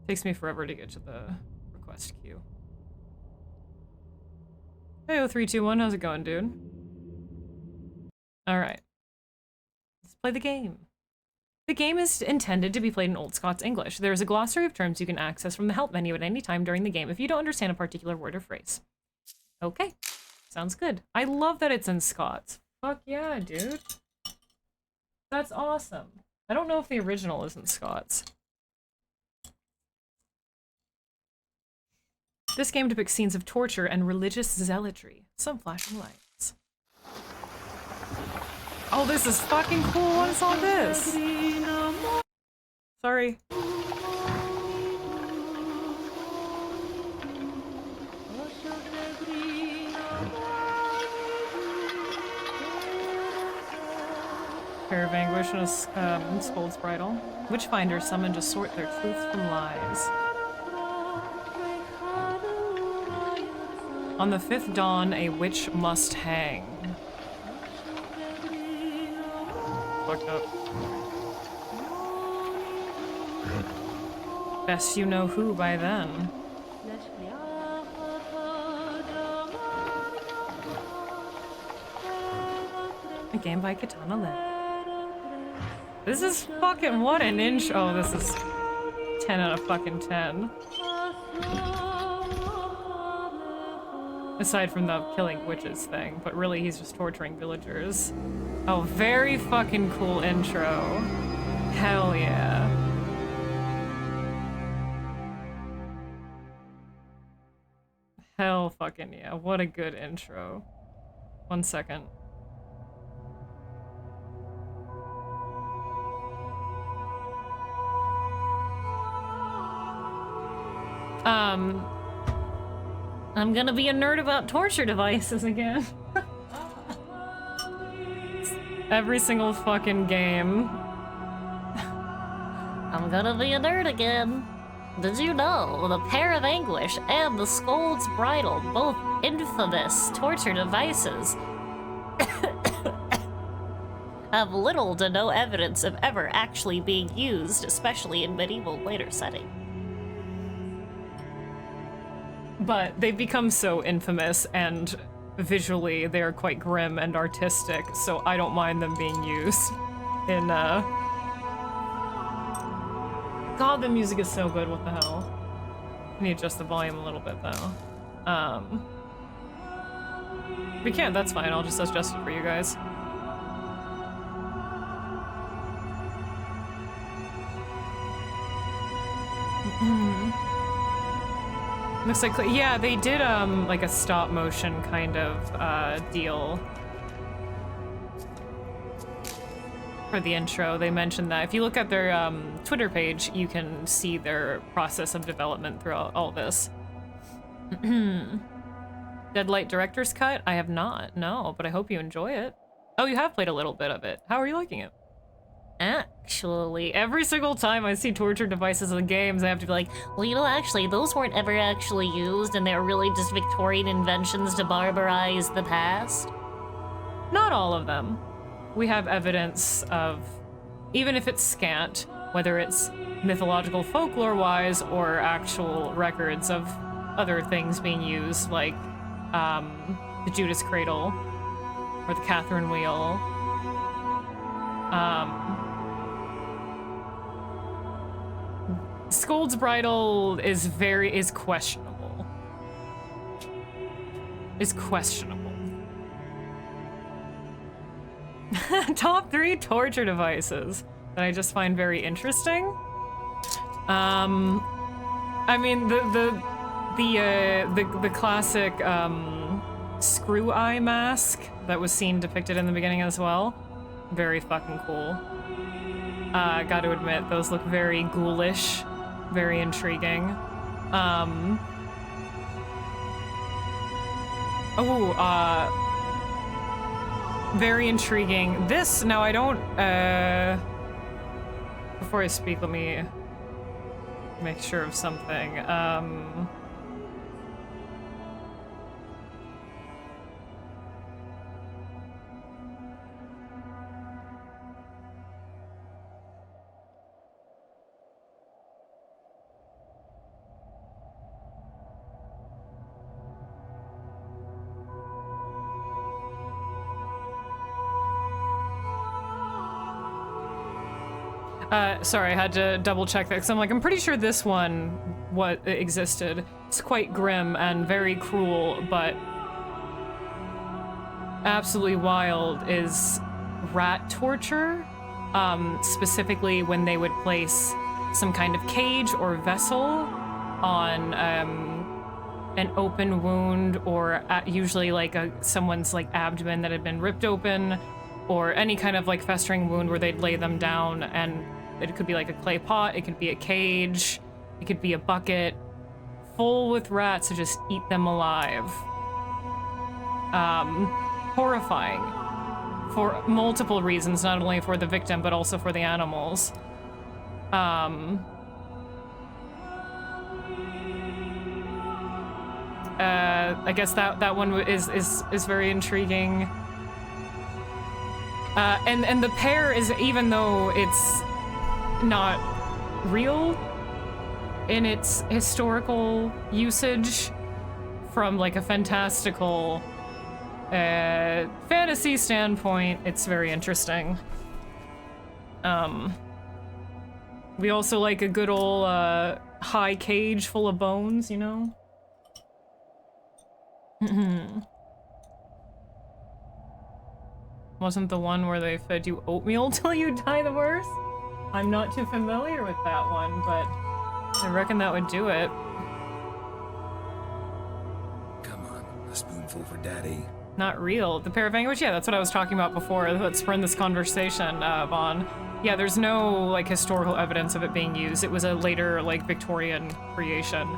Takes me forever to get to the request queue. Hey, 0321, how's it going, dude? Alright. Let's play the game. The game is intended to be played in Old Scots English. There is a glossary of terms you can access from the help menu at any time during the game if you don't understand a particular word or phrase. Okay. Sounds good. I love that it's in Scots. Fuck yeah, dude. That's awesome. I don't know if the original is in Scots. This game depicts scenes of torture and religious zealotry. Some flashing lights. Oh, this is fucking cool. What is all this? Sorry. Pair of anguish and a scold's bridle. Witchfinders summoned to sort their truth from lies. On the fifth dawn, a witch must hang. Fucked up. Best you know who by then. A game by Katana Led. This is fucking what an inch. Oh, this is 10 out of fucking 10. Aside from the killing witches thing, but really he's just torturing villagers. Oh, very fucking cool intro. Hell yeah. Hell fucking yeah. What a good intro. 1 second. I'm gonna be a nerd about torture devices again. Every single fucking game. I'm gonna be a nerd again. Did you know the Pair of Anguish and the Scold's Bridle, both infamous torture devices, have little to no evidence of ever actually being used, especially in medieval later setting. But they've become so infamous, and visually they're quite grim and artistic, so I don't mind them being used in, God, the music is so good, what the hell? I need to adjust the volume a little bit, though. If we can't, that's fine, I'll just adjust it for you guys. Looks like, yeah, they did, like a stop motion kind of, deal for the intro. They mentioned that. If you look at their, Twitter page, you can see their process of development throughout all this. Deadlight Director's Cut? I have not, no, but I hope you enjoy it. Oh, you have played a little bit of it. How are you liking it? Actually, Every single time I see torture devices in games, I have to be like, well, you know, actually, those weren't ever actually used, and they were really just Victorian inventions to barbarize the past. not all of them. We have evidence of, even if it's scant, whether it's mythological folklore-wise or actual records of other things being used, like the Judas Cradle or the Catherine Wheel. Scold's Bridle is questionable. Is questionable. Top 3 torture devices that I just find very interesting. I mean the classic screw eye mask that was seen depicted in the beginning as well. Very fucking cool. Gotta admit, those look very ghoulish, very intriguing. Very intriguing. This, now I don't, before I speak, let me make sure of something. Sorry, I had to double check that because I'm like, I'm pretty sure this one what existed. It's quite grim and very cruel, but absolutely wild is rat torture. Specifically when they would place some kind of cage or vessel on an open wound, or usually like someone's like abdomen that had been ripped open, or any kind of like festering wound where they'd lay them down, and it could be like a clay pot, it could be a cage, it could be a bucket full with rats to just eat them alive. Horrifying for multiple reasons, not only for the victim but also for the animals. I guess that one is very intriguing. And the pair is, even though it's not real in its historical usage from like a fantastical fantasy standpoint, it's very interesting. We also like a good old high cage full of bones, you know? Wasn't the one where they fed you oatmeal till you die the worst? I'm not too familiar with that one, but I reckon that would do it. Come on, a spoonful for Daddy. Not real. The pair of anguish? Yeah, that's what I was talking about before. That spurned this conversation, Vaughn. Yeah, there's no, like, historical evidence of it being used. It was a later, like, Victorian creation.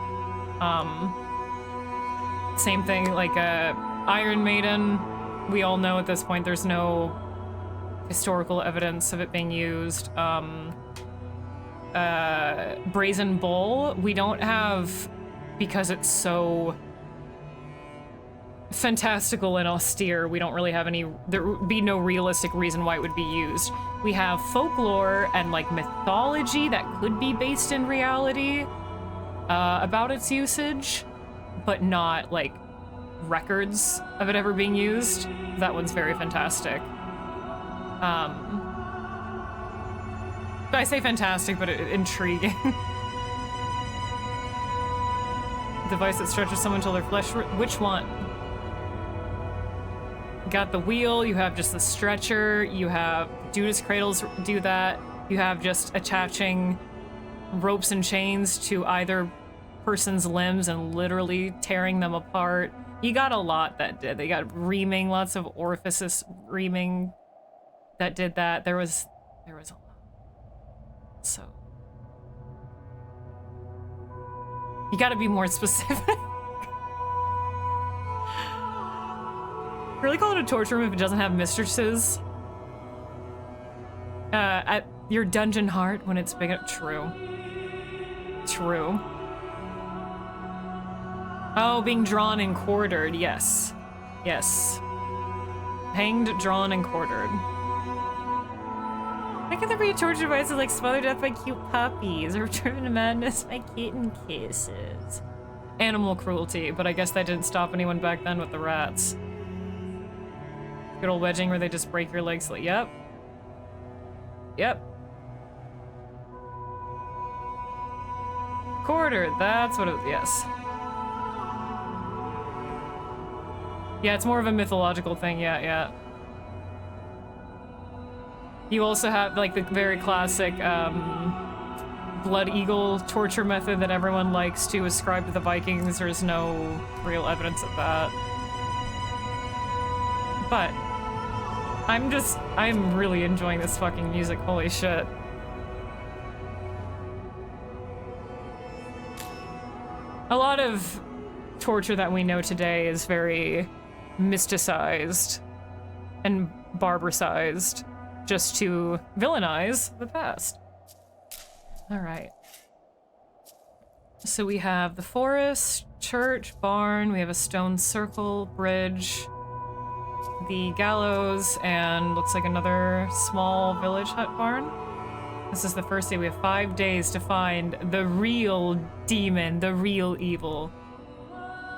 Same thing, like, Iron Maiden. We all know at this point there's no historical evidence of it being used. Brazen Bull, we don't have, because it's so fantastical and austere, we don't really have any, there would be no realistic reason why it would be used. We have folklore and like mythology that could be based in reality about its usage, but not like records of it ever being used. That one's very fantastic. I say fantastic, but intriguing. Device that stretches someone till their flesh. Which one? Got the wheel, you have just the stretcher, you have Judas cradles do that, you have just attaching ropes and chains to either person's limbs and literally tearing them apart. You got a lot that did. They got reaming, lots of orifices reaming that did that. There was a lot. So you gotta be more specific. Really call it a torture room if it doesn't have mistresses. At your dungeon heart when it's big enough. True. True. Oh, being drawn and quartered. Yes. Yes. Hanged, drawn, and quartered. Why can't there be torture devices like smothered death by cute puppies or driven to madness by kitten kisses? Animal cruelty, but I guess that didn't stop anyone back then with the rats. Good old wedging where they just break your legs. Like, yep. Yep. Quartered, that's what it was, yes. Yeah, it's more of a mythological thing, yeah. You also have, like, the very classic, Blood Eagle torture method that everyone likes to ascribe to the Vikings. There's no real evidence of that. But I'm really enjoying this fucking music, holy shit. A lot of torture that we know today is very mysticized and barbaricized just to villainize the past. All right. So we have the forest, church, barn, we have a stone circle, bridge, the gallows, and looks like another small village hut barn. This is the first day. We have 5 days to find the real demon, the real evil.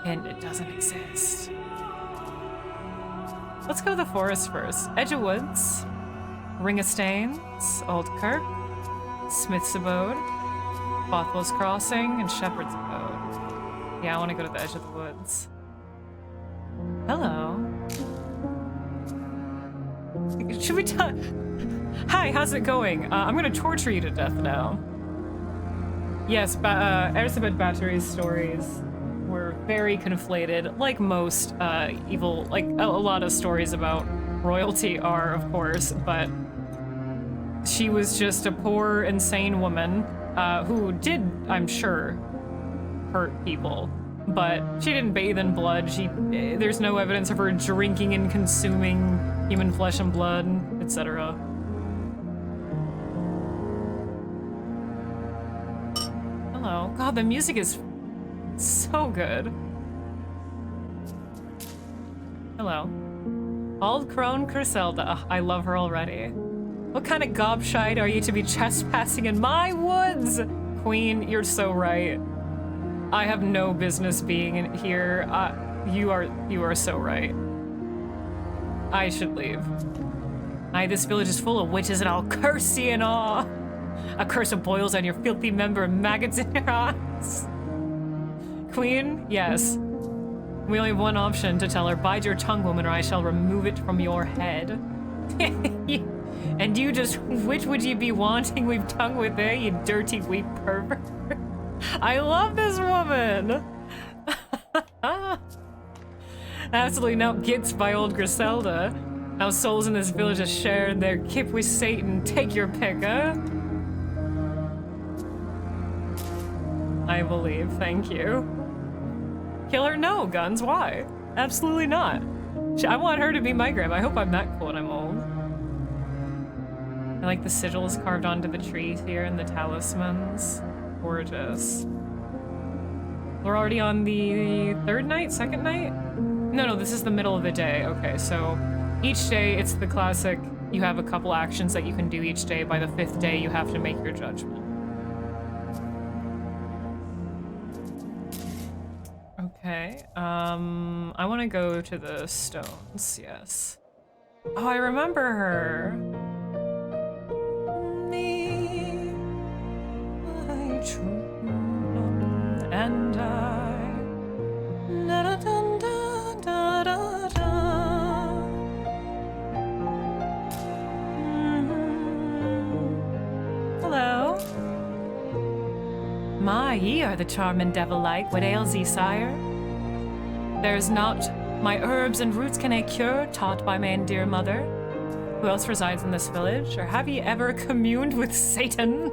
And it doesn't exist. Let's go to the forest first. Edge of woods, ring of stains, old kirk, Smith's Abode, Bothwell's Crossing, and Shepherd's Abode. Yeah, I want to go to the edge of the woods. Hello. Should we talk? Hi, how's it going? I'm gonna torture you to death now. Yes, Erzsébet Bathory's stories were very conflated, like most evil, like a lot of stories about royalty are, of course, but she was just a poor, insane woman who did, I'm sure, hurt people, but she didn't bathe in blood. There's no evidence of her drinking and consuming human flesh and blood, etc. Hello. God, the music is so good. Hello. Old crone Griselda. Ugh, I love her already. What kind of gobshite are you to be trespassing in my woods? Queen, you're so right. I have no business being in here. You are so right. I should leave. Aye, this village is full of witches and I'll curse ye in awe. A curse of boils on your filthy member and maggots in your eyes. Queen, yes. We only have one option to tell her, bide your tongue, woman, or I shall remove it from your head. And you just, which would you be wanting we've tongue with, eh, you dirty wee pervert? I love this woman! Absolutely no gets by old Griselda. How souls in this village have shared their kip with Satan. Take your pick, huh? I believe, thank you. Kill her? No, guns, why? Absolutely not. I want her to be my grandma. I hope I'm that cool when I'm old. I like the sigils carved onto the trees here and the talismans. Gorgeous. We're already on the third night? Second night? No, this is the middle of the day. Okay, so each day it's the classic, you have a couple actions that you can do each day. By the 5th day, you have to make your judgment. Okay, I want to go to the stones, yes. Oh, I remember her. Me, my true love, and I. Da, da, da, da, da, da. Hello. My, ye are the charming devil-like. What ails ye, sire? There's not my herbs and roots can I cure, taught by my dear mother. Who else resides in this village? Or have ye ever communed with Satan?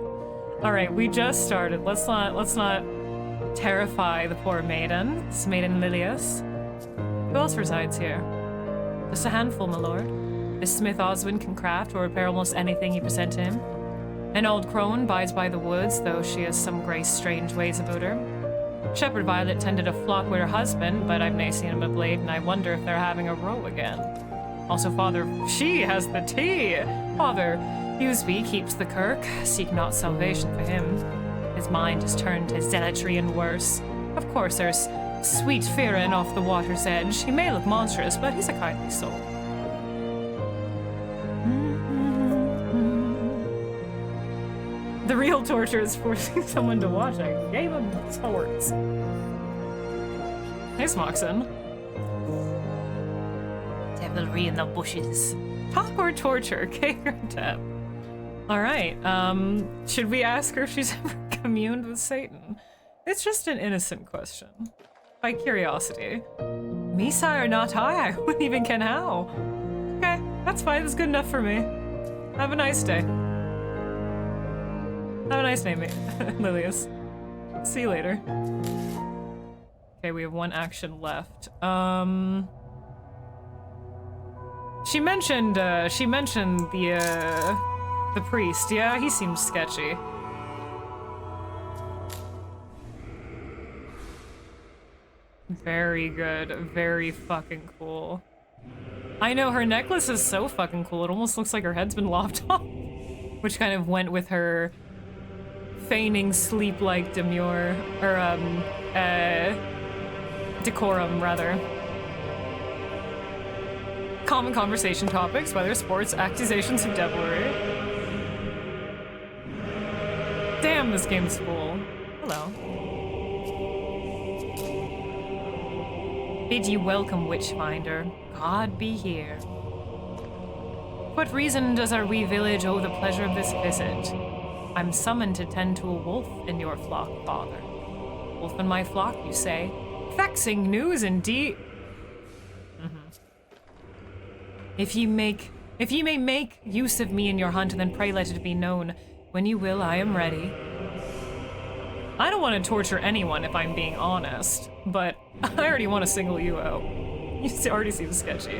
All right, we just started. Let's not terrify the poor maiden. This maiden Lilius. Who else resides here? Just a handful, my lord. This smith Oswin can craft or repair almost anything you present to him. An old crone bides by the woods, though she has some grey strange ways about her. Shepherd Violet tended a flock with her husband, but I've nae seen him of late, and I wonder if they're having a row again. Also, Father, she has the tea! Father, Huseby keeps the kirk, seek not salvation for him. His mind has turned to zealotry and worse. Of course, there's sweet Firin off the water's edge. He may look monstrous, but he's a kindly soul. The real torture is forcing someone to watch a game of sports. Hey, Smoxon. Devilry in the bushes. Talk or torture, cake or tap? Alright, should we ask her if she's ever communed with Satan? It's just an innocent question. By curiosity. Me, sire, not I. I wouldn't even ken how. Okay, that's fine. That's good enough for me. Have a nice day. Have a nice day, mate. Lilius. See you later. Okay, we have one action left. She mentioned the priest. Yeah, he seems sketchy. Very good. Very fucking cool. I know, her necklace is so fucking cool. It almost looks like her head's been lopped off. Which kind of went with her feigning sleep-like demure, or, decorum, rather. Common conversation topics, weather, sports, accusations of devilry. Damn, this game's full. Hello. Bid you welcome, Witchfinder. God be here. What reason does our wee village owe the pleasure of this visit? I'm summoned to tend to a wolf in your flock, father. Wolf in my flock, you say? Vexing news indeed. If ye may make use of me in your hunt, then pray let it be known. When you will, I am ready. I don't want to torture anyone if I'm being honest, but I already want to single you out. You already seem sketchy.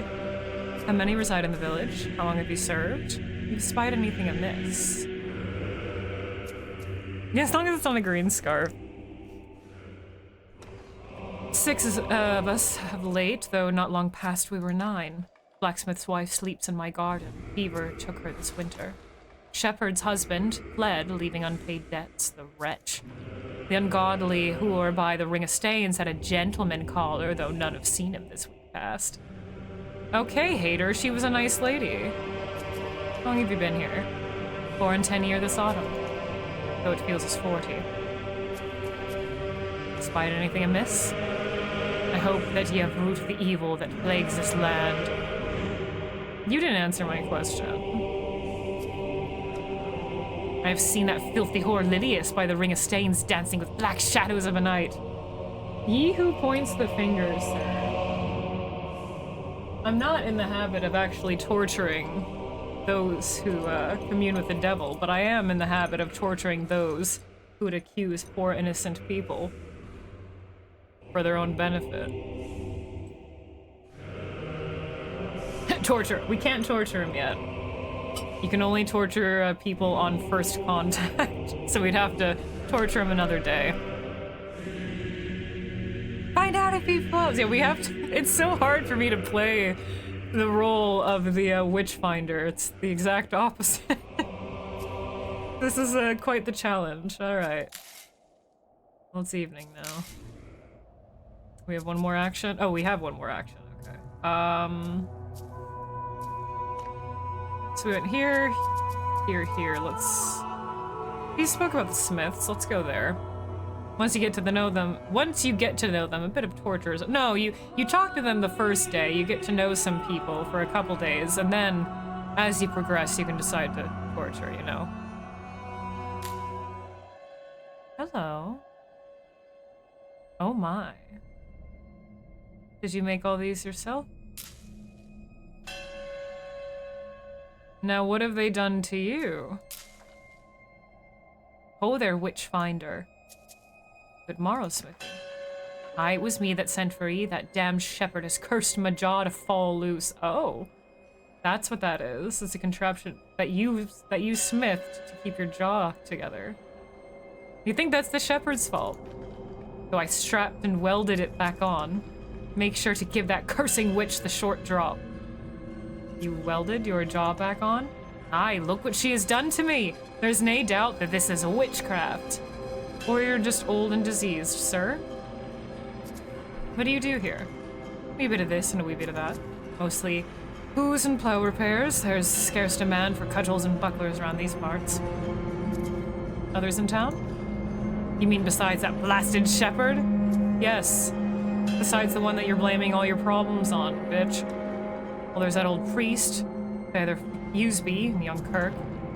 How many reside in the village? How long have you served? Have you spied anything amiss? Yeah, as long as it's on a green scarf. 6 of us have late, though not long past we were 9. Blacksmith's wife sleeps in my garden. Fever took her this winter. Shepherd's husband fled, leaving unpaid debts, the wretch. The ungodly whore by the Ring of Stains had a gentleman caller, though none have seen him this week past. Okay, hater, she was a nice lady. How long have you been here? 4 and 10 years this autumn, though it feels as 40. Spied anything amiss? I hope that ye have root the evil that plagues this land. You didn't answer my question. I have seen that filthy whore Lydius by the Ring of Stains dancing with black shadows of a night. Ye who points the fingers, sir. I'm not in the habit of actually torturing those who commune with the devil, but I am in the habit of torturing those who would accuse poor innocent people for their own benefit. Torture. We can't torture him yet. You can only torture people on first contact, so we'd have to torture him another day. Find out if he flows. Yeah, we have to. It's so hard for me to play the role of the Witchfinder. It's the exact opposite. This is quite the challenge. All right. Well, it's evening now. We have one more action. Oh, we have one more action. Okay. So we went here, here. Let's. He spoke about the Smiths. Let's go there. Once you get to know them, a bit of torture is. No, you talk to them the first day. You get to know some people for a couple days, and then, as you progress, you can decide to torture. You know. Hello. Oh my. Did you make all these yourself? Now, what have they done to you? Oh, there, Witchfinder. Good morrow, Smithy. Aye, it was me that sent for ye. That damned shepherd has cursed my jaw to fall loose. Oh, that's what that is. It's a contraption that you smithed to keep your jaw together. You think that's the shepherd's fault? So I strapped and welded it back on. Make sure to give that cursing witch the short drop. You welded your jaw back on? Aye, look what she has done to me! There's nae doubt that this is a witchcraft. Or you're just old and diseased, sir? What do you do here? A wee bit of this and a wee bit of that. Mostly hoes and plow repairs. There's scarce demand for cudgels and bucklers around these parts. Others in town? You mean besides that blasted shepherd? Yes. Besides the one that you're blaming all your problems on, bitch. Well, there's that old priest, Father Usby, young Kirk,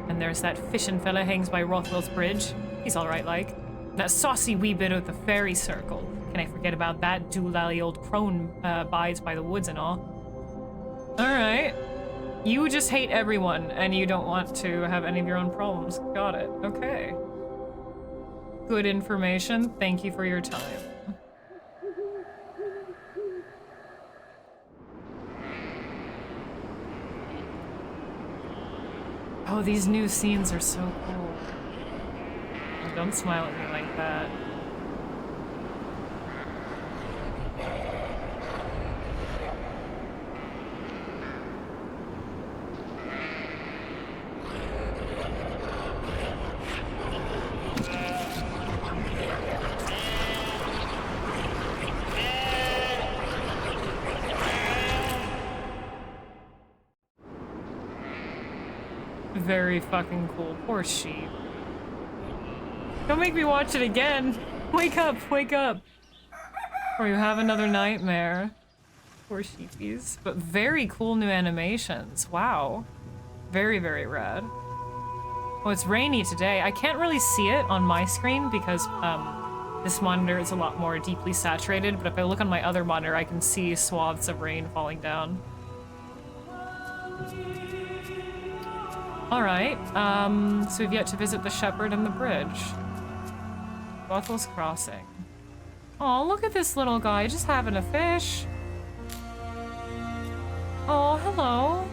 and there's that fishin' fella hangs by Rothwell's bridge. He's alright like. That saucy wee bit of the fairy circle. Can I forget about that doolally old crone bides by the woods and all? Alright. You just hate everyone, and you don't want to have any of your own problems. Got it. Okay. Good information. Thank you for your time. Oh, these new scenes are so cool. Oh, don't smile at me like that. Very fucking cool. Poor sheep. Don't make me watch it again. Wake up, wake up. Or you have another nightmare. Poor sheepies. But very cool new animations. Wow. Very, very rad. Oh, it's rainy today. I can't really see it on my screen because this monitor is a lot more deeply saturated, but if I look on my other monitor, I can see swaths of rain falling down. Alright, so we've yet to visit the shepherd and the bridge. Bothel's Crossing. Oh, look at this little guy just having a fish. Oh, hello.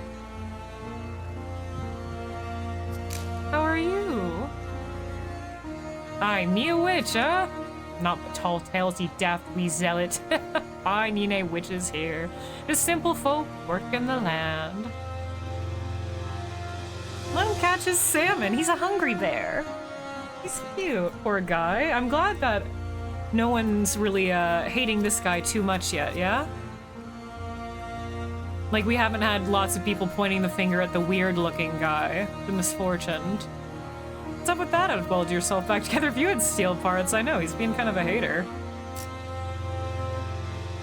How are you? I'm me a witch, huh? Not the tall tales, ye daft wee zealot. I need nae witches here. The simple folk working the land. Let him catch his salmon. He's a hungry bear. He's cute. Poor guy. I'm glad that no one's really hating this guy too much yet, yeah? Like, we haven't had lots of people pointing the finger at the weird-looking guy, the misfortuned. What's up with that? I'd weld yourself back together if you had steel parts. I know, he's being kind of a hater.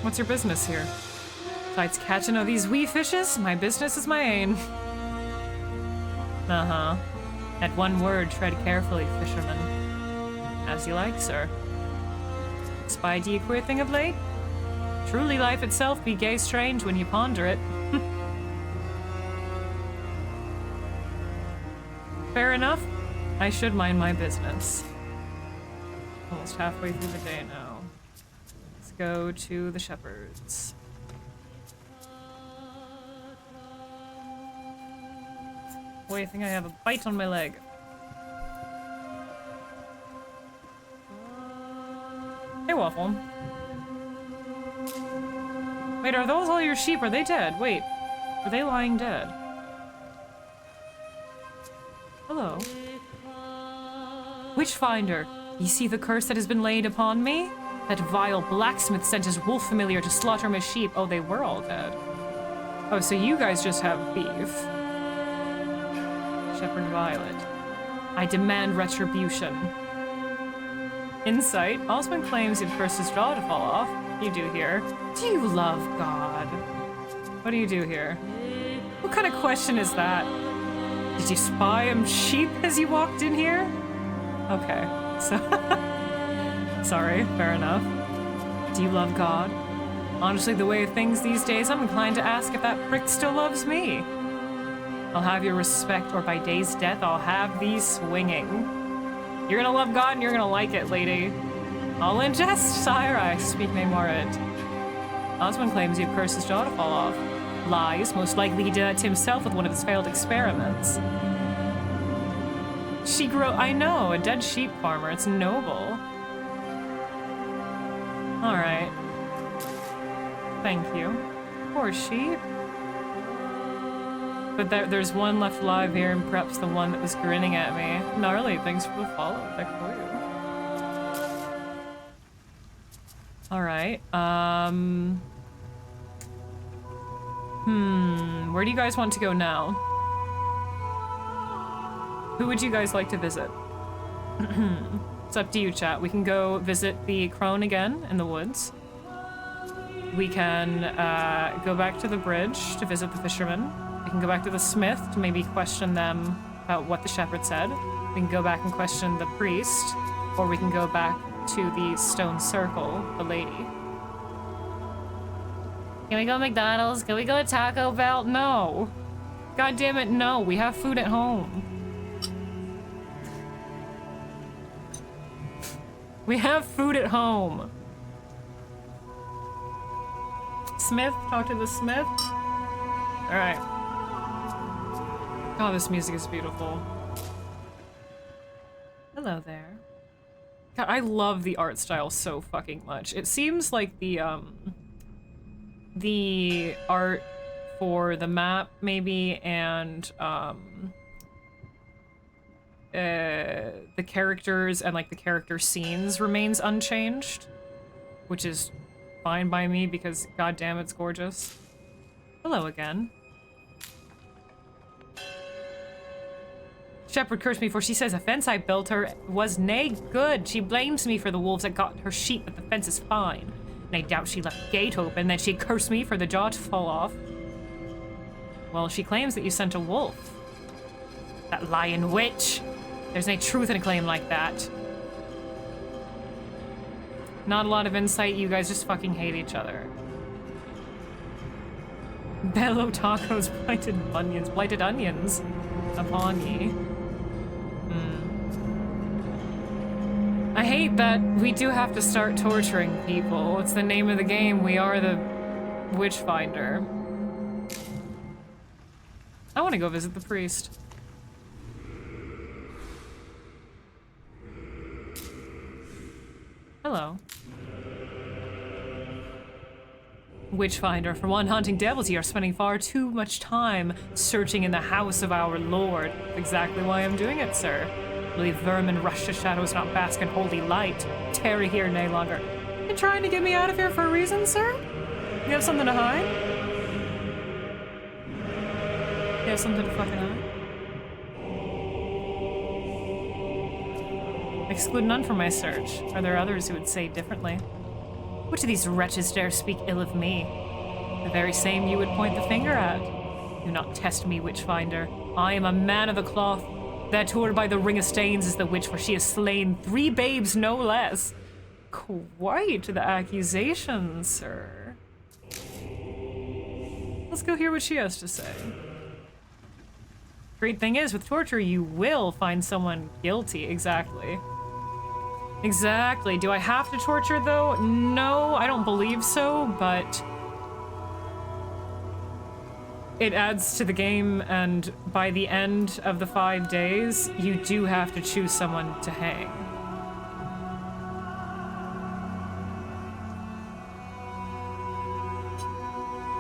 What's your business here? Besides catching of these wee fishes, my business is my aim. Uh-huh. At one word, tread carefully, fisherman. As you like, sir. Spied ye a queer thing of late? Truly life itself be gay strange when you ponder it. Fair enough. I should mind my business. Almost halfway through the day now. Let's go to the shepherds. Wait, I think I have a bite on my leg. Hey, Waffle. Wait, are those all your sheep? Are they dead? Wait, are they lying dead? Hello. Witchfinder, ye see the curse that has been laid upon me? That vile blacksmith sent his wolf familiar to slaughter my sheep. Oh, they were all dead. Oh, so you guys just have beef. Shepherd Violet. I demand retribution. Insight. Osmond claims you've cursed his jaw to fall off. You do here. Do you love God? What do you do here? What kind of question is that? Did you spy him sheep as you walked in here? Okay, so... Sorry, fair enough. Do you love God? Honestly, the way of things these days, I'm inclined to ask if that prick still loves me. I'll have your respect, or by day's death, I'll have thee swinging. You're gonna love God and you're gonna like it, lady. All in jest, sire, I speak no more it. Osmond claims you've cursed his jaw to fall off. Lies, most likely he did that to himself with one of his failed experiments. I know, a dead sheep farmer, it's noble. Alright. Thank you. Poor sheep. But there's one left alive here, and perhaps the one that was grinning at me. Gnarly, thanks for the follow. Back for you. Alright, where do you guys want to go now? Who would you guys like to visit? It's up to you, chat. We can go visit the crone again in the woods. We can go back to the bridge to visit the fishermen. We can go back to the smith to maybe question them about what the shepherd said. We can go back and question the priest, or we can go back to the stone circle, the lady. Can we go to McDonald's? Can we go to Taco Bell? No. God damn it, no. We have food at home. We have food at home. Smith, talk to the smith. All right. Oh, this music is beautiful. Hello there. God, I love the art style so fucking much. It seems like the art for the map maybe and the characters and like the character scenes remains unchanged, which is fine by me because goddamn it's gorgeous. Hello again. Shepherd cursed me, for she says the fence I built her was nae good. She blames me for the wolves that got her sheep, but the fence is fine. And I doubt she left the gate open, then she cursed me for the jaw to fall off. Well, she claims that you sent a wolf. That lying witch. There's no truth in a claim like that. Not a lot of insight, you guys just fucking hate each other. Bellow tacos, blighted onions upon ye. I hate that we do have to start torturing people. It's the name of the game. We are the witch finder. I want to go visit the priest. Hello. Witchfinder, for one, hunting devils, you are spending far too much time searching in the house of our lord. Exactly why I'm doing it, sir. Believe vermin rush to shadows, not bask in holy light. Tarry here no longer. You trying to get me out of here for a reason, sir? You have something to hide? You have something to fucking hide? Exclude none from my search. Are there others who would say differently? Which of these wretches dare speak ill of me? The very same you would point the finger at. Do not test me, witchfinder. I am a man of the cloth. That toured by the ring of stains is the witch, for she has slain 3 babes, no less. Quite the accusation, sir. Let's go hear what she has to say. Great thing is, with torture, you will find someone guilty. Exactly. Exactly. Do I have to torture, though? No, I don't believe so, but it adds to the game, and by the end of the 5 days, you do have to choose someone to hang.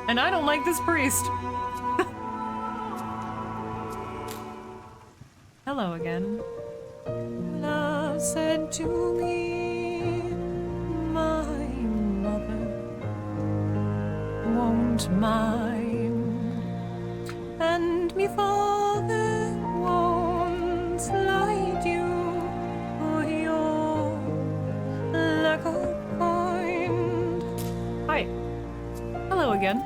And I don't like this priest. Hello again. Love said to me, my mother won't mind, and me father won't slight you, for you're like a kind. Hi. Hello again.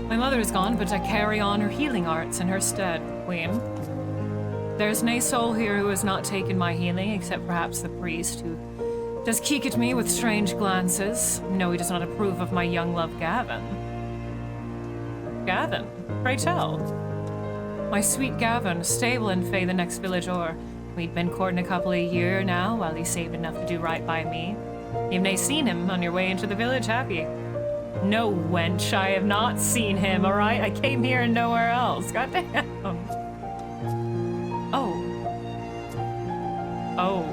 My mother is gone, but I carry on her healing arts in her stead, Queen. There's nae soul here who has not taken my healing, except perhaps the priest, who does keek at me with strange glances. No, he does not approve of my young love, Gavin. Gavin? Pray tell. My sweet Gavin, stable in Fae, the next village o'er. We'd been courting a couple of year now, while he saved enough to do right by me. You've nae seen him on your way into the village, have ye? No, wench, I have not seen him, alright? I came here and nowhere else. Goddamn. Oh. Oh.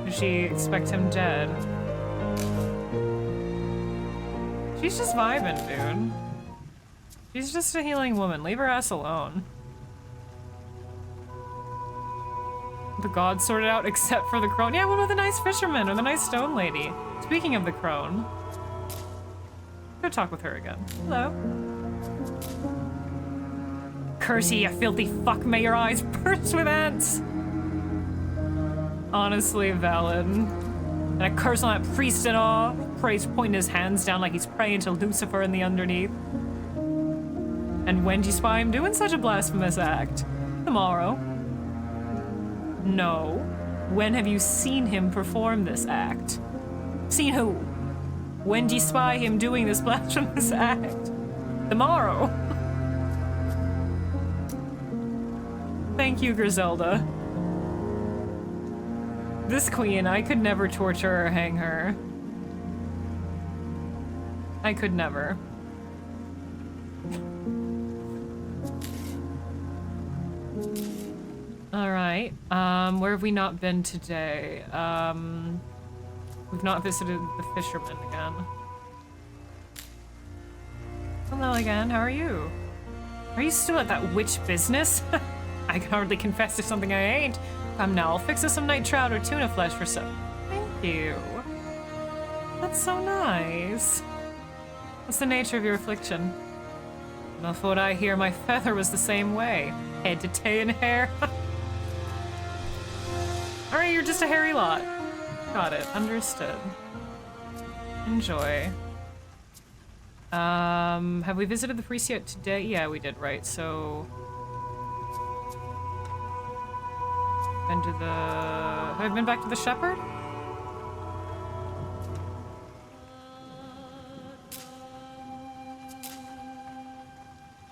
Did she expect him dead? She's just vibing, dude. She's just a healing woman. Leave her ass alone. The gods sorted out except for the crone. Yeah, what about the nice fisherman or the nice stone lady? Speaking of the crone. Go talk with her again. Hello. Curse ye, you filthy fuck, may your eyes burst with ants! Honestly, valid. And a curse on that priest and all. Praise pointing his hands down like he's praying to Lucifer in the underneath. And when do you spy him doing such a blasphemous act? Tomorrow. No. When have you seen him perform this act? Seen who? When do you spy him doing this blasphemous act? Tomorrow. Thank you, Griselda. This queen, I could never torture or hang her. I could never. Alright, where have we not been today? We've not visited the fisherman again. Hello again, how are you? Are you still at that witch business? I can hardly confess to something I ain't. Come now, I'll fix us some night trout or tuna flesh for some. Thank you. That's so nice. What's the nature of your affliction? Enough what I hear, my feather was the same way. Head to toe and hair. Alright, you're just a hairy lot. Got it. Understood. Enjoy. Have we visited the priest yet today? Yeah, we did, right? So... Been to the... Have I been back to the shepherd?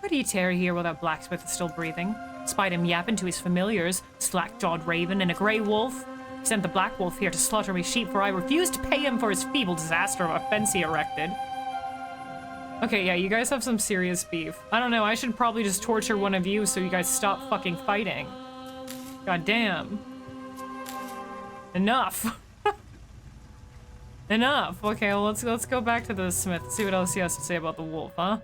Why do you tarry here while that blacksmith is still breathing? Spied him yapping to his familiars, slack-jawed raven and a grey wolf. He sent the black wolf here to slaughter me sheep, for I refused to pay him for his feeble disaster of a fence he erected. Okay, yeah, you guys have some serious beef. I don't know, I should probably just torture one of you so you guys stop fucking fighting. God damn. Enough. Enough. Okay, well, let's go back to the smith, see what else he has to say about the wolf, huh?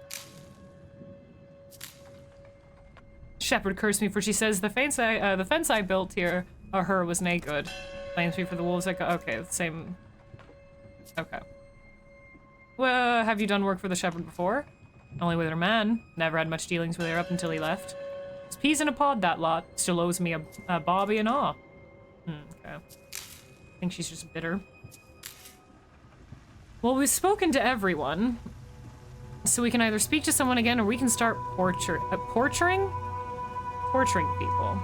Shepherd cursed me, for she says the fence I built here, or her, was nae good. Blames me for the wolves. Okay, same. Okay. Well, have you done work for the shepherd before? Only with her man. Never had much dealings with her up until he left. It's peas in a pod, that lot. Still owes me a bobby and awe. Okay. I think she's just bitter. Well, we've spoken to everyone. So we can either speak to someone again, or we can start torturing? Torturing people.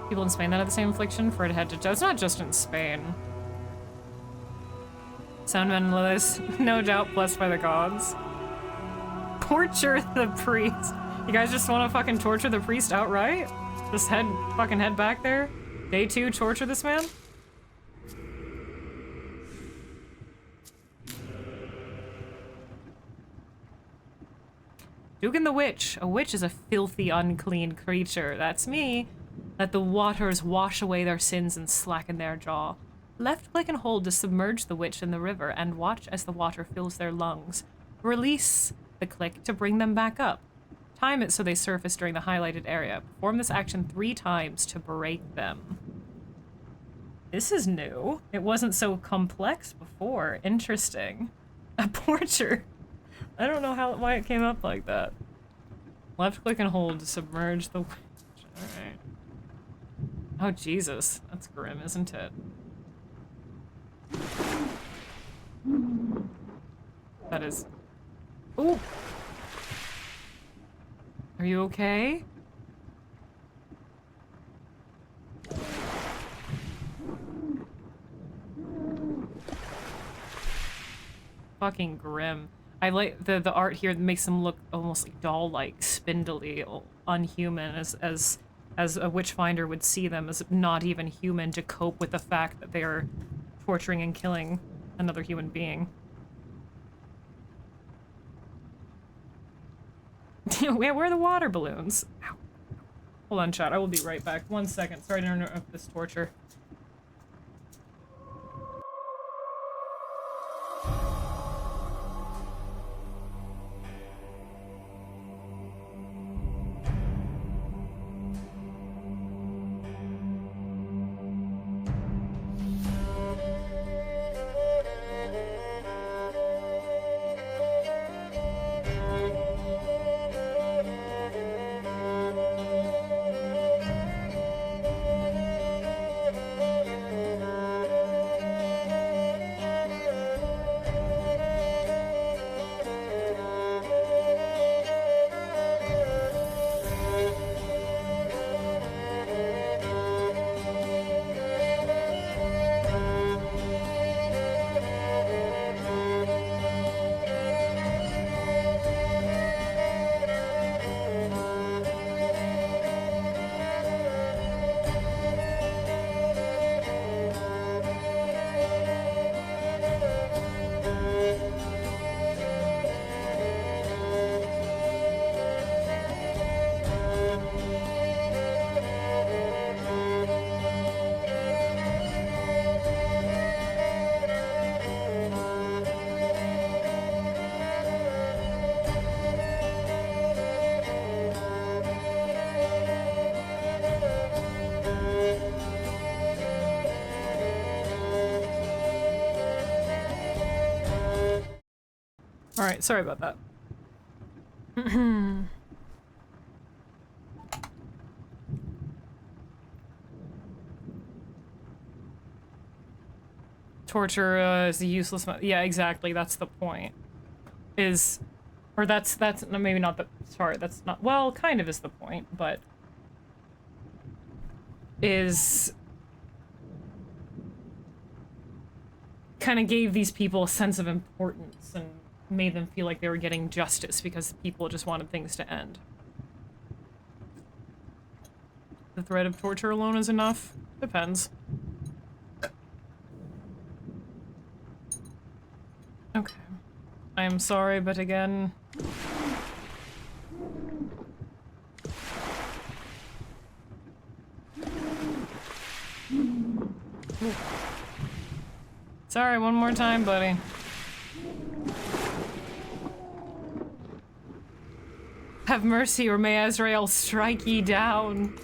People in Spain that have the same affliction for it head to toe. It's not just in Spain. Soundman Lewis, no doubt blessed by the gods. Torture the priest. You guys just want to fucking torture the priest outright? Just fucking head back there? Day 2, torture this man? Dugan the Witch. A witch is a filthy, unclean creature. That's me. Let the waters wash away their sins and slacken their jaw. Left click and hold to submerge the witch in the river and watch as the water fills their lungs. Release the click to bring them back up. Time it so they surface during the highlighted area. Perform this action 3 times to break them. This is new. It wasn't so complex before. Interesting. A portrait. I don't know why it came up like that. Left click and hold to submerge the witch. Alright. Oh, Jesus. That's grim, isn't it? That is... Ooh! Are you okay? Fucking grim. I like the art here that makes them look almost like doll-like, spindly, unhuman, as a witchfinder would see them as not even human to cope with the fact that they are torturing and killing another human being. Where are the water balloons? Ow. Hold on, chat. I will be right back. 1 second. Sorry to interrupt this torture. Alright, sorry about that. Torture is a useless. Yeah, exactly. That's the point. Or that's no, maybe not the. Sorry, that's not. Well, kind of is the point, but is kind of gave these people a sense of importance and made them feel like they were getting justice because people just wanted things to end. The threat of torture alone is enough? Depends. Okay. I am sorry, but again... Sorry, one more time, buddy. Have mercy, or may Azrael strike ye down.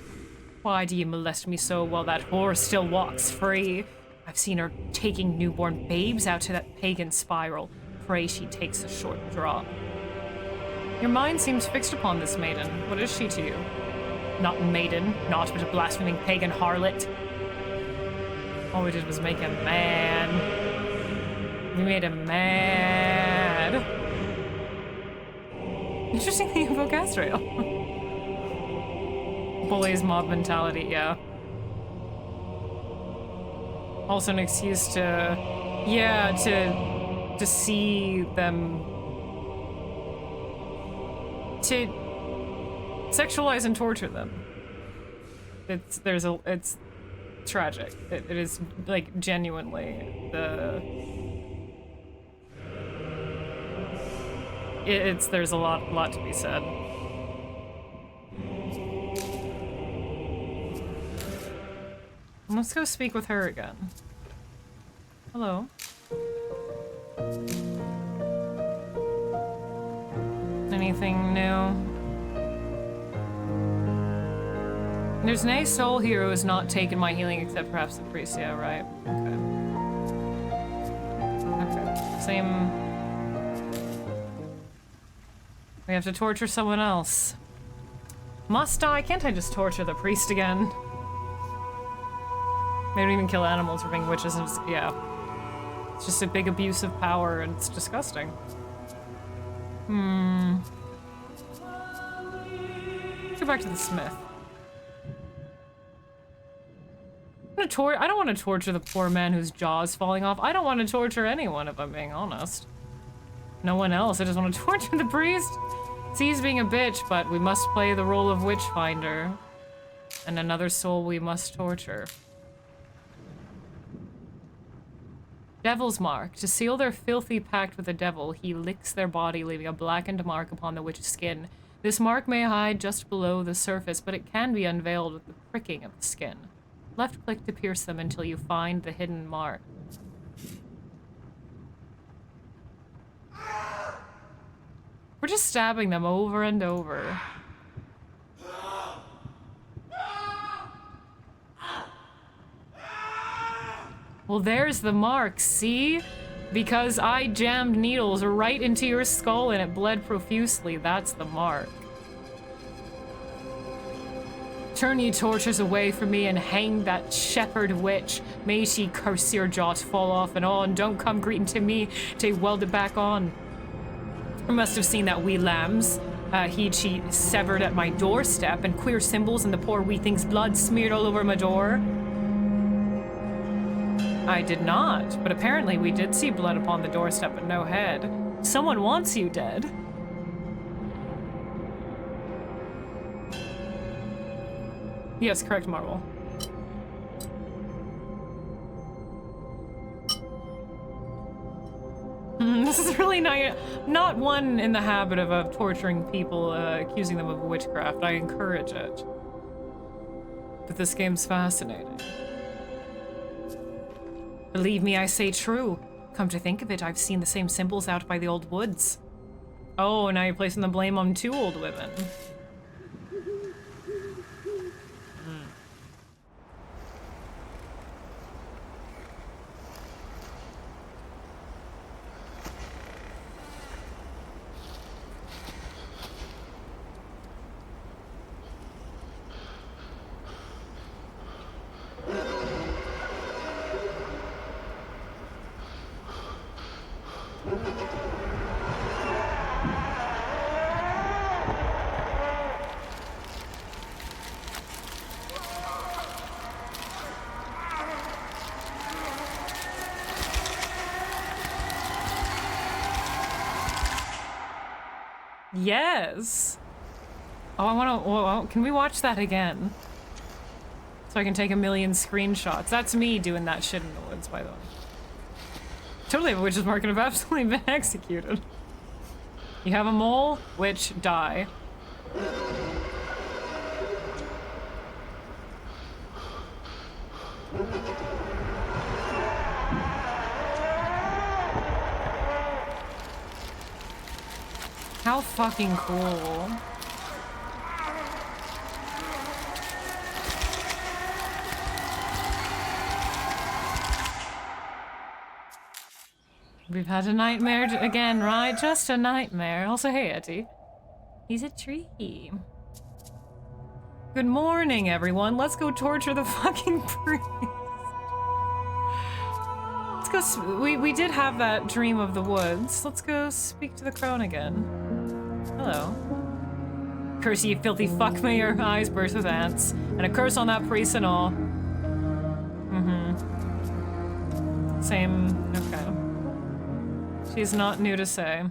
Why do ye molest me so while that whore still walks free? I've seen her taking newborn babes out to that pagan spiral. Pray she takes a short drop. Your mind seems fixed upon this maiden. What is she to you? Not maiden, naught but a blaspheming pagan harlot. All we did was make him mad. We made him mad. Interesting that you invoke Azrael. Bullies, mob mentality, yeah. Also an excuse to, yeah, to see them, to sexualize and torture them. It's tragic. It is, like, genuinely there's a lot to be said. Let's go speak with her again. Hello. Anything new? There's nay soul here who has not taken my healing except perhaps the priest. Yeah, right. Okay. Okay. Same. We have to torture someone else. Must I? Can't I just torture the priest again? They don't even kill animals for being witches. Yeah. It's just a big abuse of power and it's disgusting. Let's go back to the smith. I don't want to torture the poor man whose jaw is falling off. I don't want to torture anyone, if I'm being honest. No one else. I just want to torture the priest. See, he's being a bitch, but we must play the role of witch finder. And another soul we must torture. Devil's mark. To seal their filthy pact with the devil, he licks their body, leaving a blackened mark upon the witch's skin. This mark may hide just below the surface, but it can be unveiled with the pricking of the skin. Left click to pierce them until you find the hidden mark. We're just stabbing them over and over. Well, there's the mark, see? Because I jammed needles right into your skull and it bled profusely. That's the mark. Turn ye torches away from me and hang that shepherd witch. May she curse your jaw to fall off and on. Don't come greeting to me to weld it back on. I must have seen that wee lambs. She severed at my doorstep and queer symbols and the poor wee thing's blood smeared all over my door. I did not, but apparently we did see blood upon the doorstep but no head. Someone wants you dead. Yes, correct, Marvel. This is really not one in the habit of torturing people, accusing them of witchcraft. I encourage it. But this game's fascinating. Believe me, I say true. Come to think of it, I've seen the same symbols out by the old woods. Oh, now you're placing the blame on two old women. Yes. Oh, I want to. Oh, can we watch that again? So I can take a million screenshots. That's me doing that shit in the woods, by the way. Totally have a witch's mark and have absolutely been executed. You have a mole, witch, die. How fucking cool. We've had a nightmare again, right? Just a nightmare. Also, hey, Etty. He's a tree. Good morning, everyone. Let's go torture the fucking priest. Let's go. We did have that dream of the woods. Let's go speak to the crone again. Hello. Curse you, filthy fuck, may your eyes burst with ants. And a curse on that priest and all. Same. Okay. She's not new to say.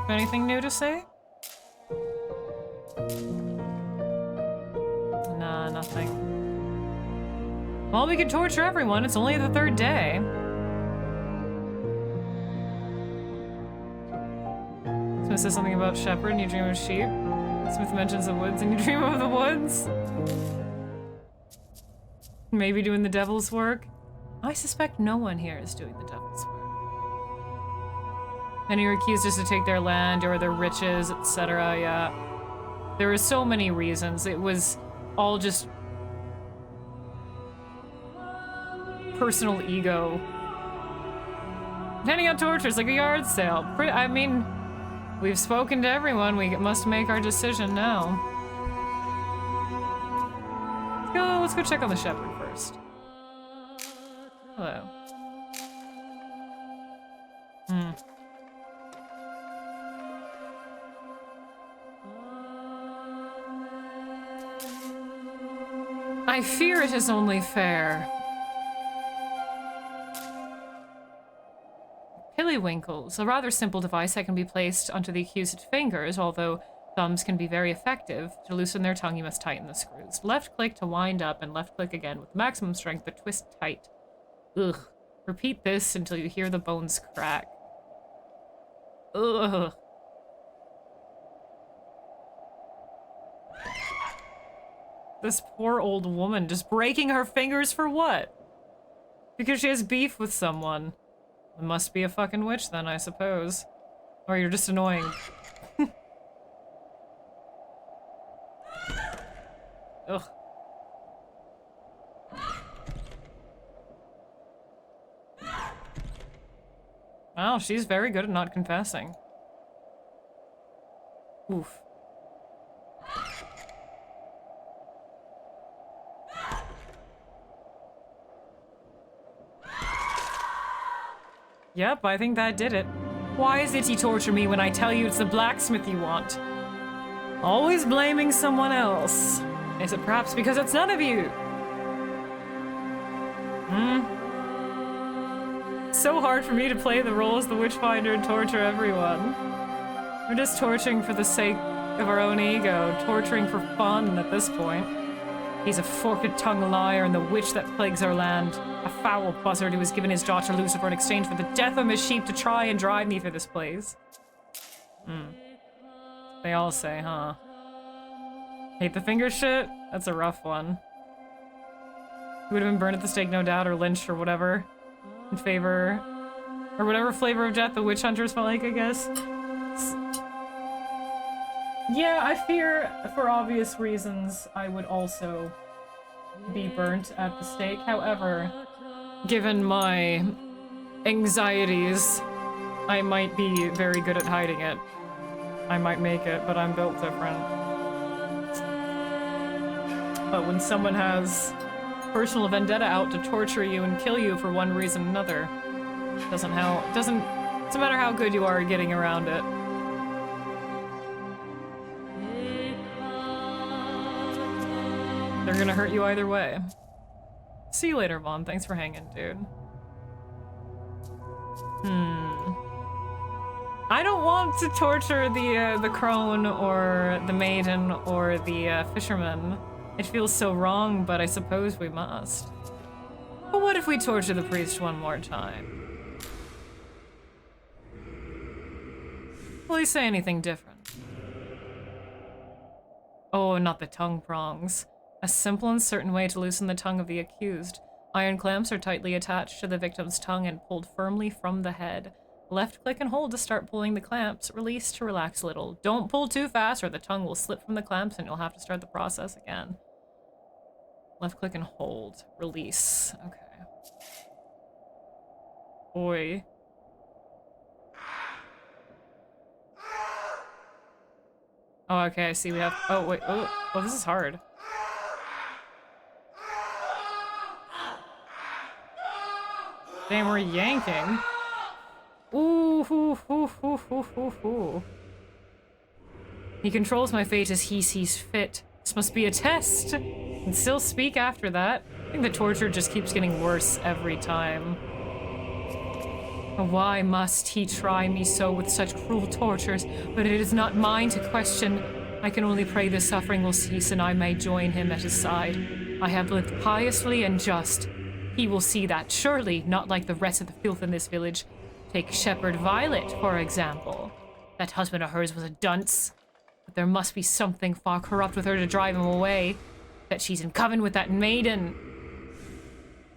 Anything new to say? Nah, nothing. Well, we could torture everyone. It's only the third day. Smith says something about shepherd and you dream of sheep. Smith mentions the woods and you dream of the woods. Maybe doing the devil's work. I suspect no one here is doing the devil's work. Many are accused just to take their land or their riches, etc. Yeah. There were so many reasons. It was all just personal ego. Handing out tortures like a yard sale. I mean, we've spoken to everyone. We must make our decision now. Let's go check on the shepherd first. Hello. I fear it is only fair. Pillywinkles, a rather simple device that can be placed onto the accused's fingers, although thumbs can be very effective. To loosen their tongue, you must tighten the screws. Left click to wind up, and left click again with maximum strength to twist tight. Ugh. Repeat this until you hear the bones crack. Ugh. This poor old woman just breaking her fingers for what? Because she has beef with someone. It must be a fucking witch then, I suppose. Or you're just annoying. Ugh. Wow, she's very good at not confessing. Oof. Yep, I think that did it. Why is it you torture me when I tell you it's the blacksmith you want? Always blaming someone else. Is it perhaps because it's none of you? So hard for me to play the role as the witchfinder and torture everyone. We're just torturing for the sake of our own ego, torturing for fun at this point. He's a forked-tongued liar and the witch that plagues our land. A foul buzzard who has given his daughter Lucifer in exchange for the death of his sheep to try and drive me through this place. They all say, huh? Hate the finger shit? That's a rough one. He would have been burned at the stake, no doubt, or lynched or whatever. In favor... or whatever flavor of death the witch hunters felt like, I guess. Yeah, I fear, for obvious reasons, I would also be burnt at the stake. However, given my anxieties, I might be very good at hiding it. I might make it, but I'm built different. But when someone has personal vendetta out to torture you and kill you for one reason or another, doesn't matter how good you are at getting around it. They're gonna hurt you either way. See you later, Vaughn. Thanks for hanging, dude. I don't want to torture the crone or the maiden or the fisherman. It feels so wrong, but I suppose we must. But what if we torture the priest one more time? Will he say anything different? Oh, not the tongue prongs. A simple and certain way to loosen the tongue of the accused. Iron clamps are tightly attached to the victim's tongue and pulled firmly from the head. Left click and hold to start pulling the clamps. Release to relax a little. Don't pull too fast or the tongue will slip from the clamps and you'll have to start the process again. Left click and hold. Release. Okay. Boy. Oh, okay, I see we have... Oh, wait. Oh, this is hard. Damn, we're yanking. Ooh, hoo, hoo, hoo, hoo, hoo, hoo. He controls my fate as he sees fit. This must be a test. And still speak after that. I think the torture just keeps getting worse every time. Why must he try me so with such cruel tortures? But it is not mine to question. I can only pray this suffering will cease and I may join him at his side. I have lived piously and just. He will see that, surely, not like the rest of the filth in this village. Take Shepherd Violet, for example. That husband of hers was a dunce. But there must be something far corrupt with her to drive him away. That she's in coven with that maiden.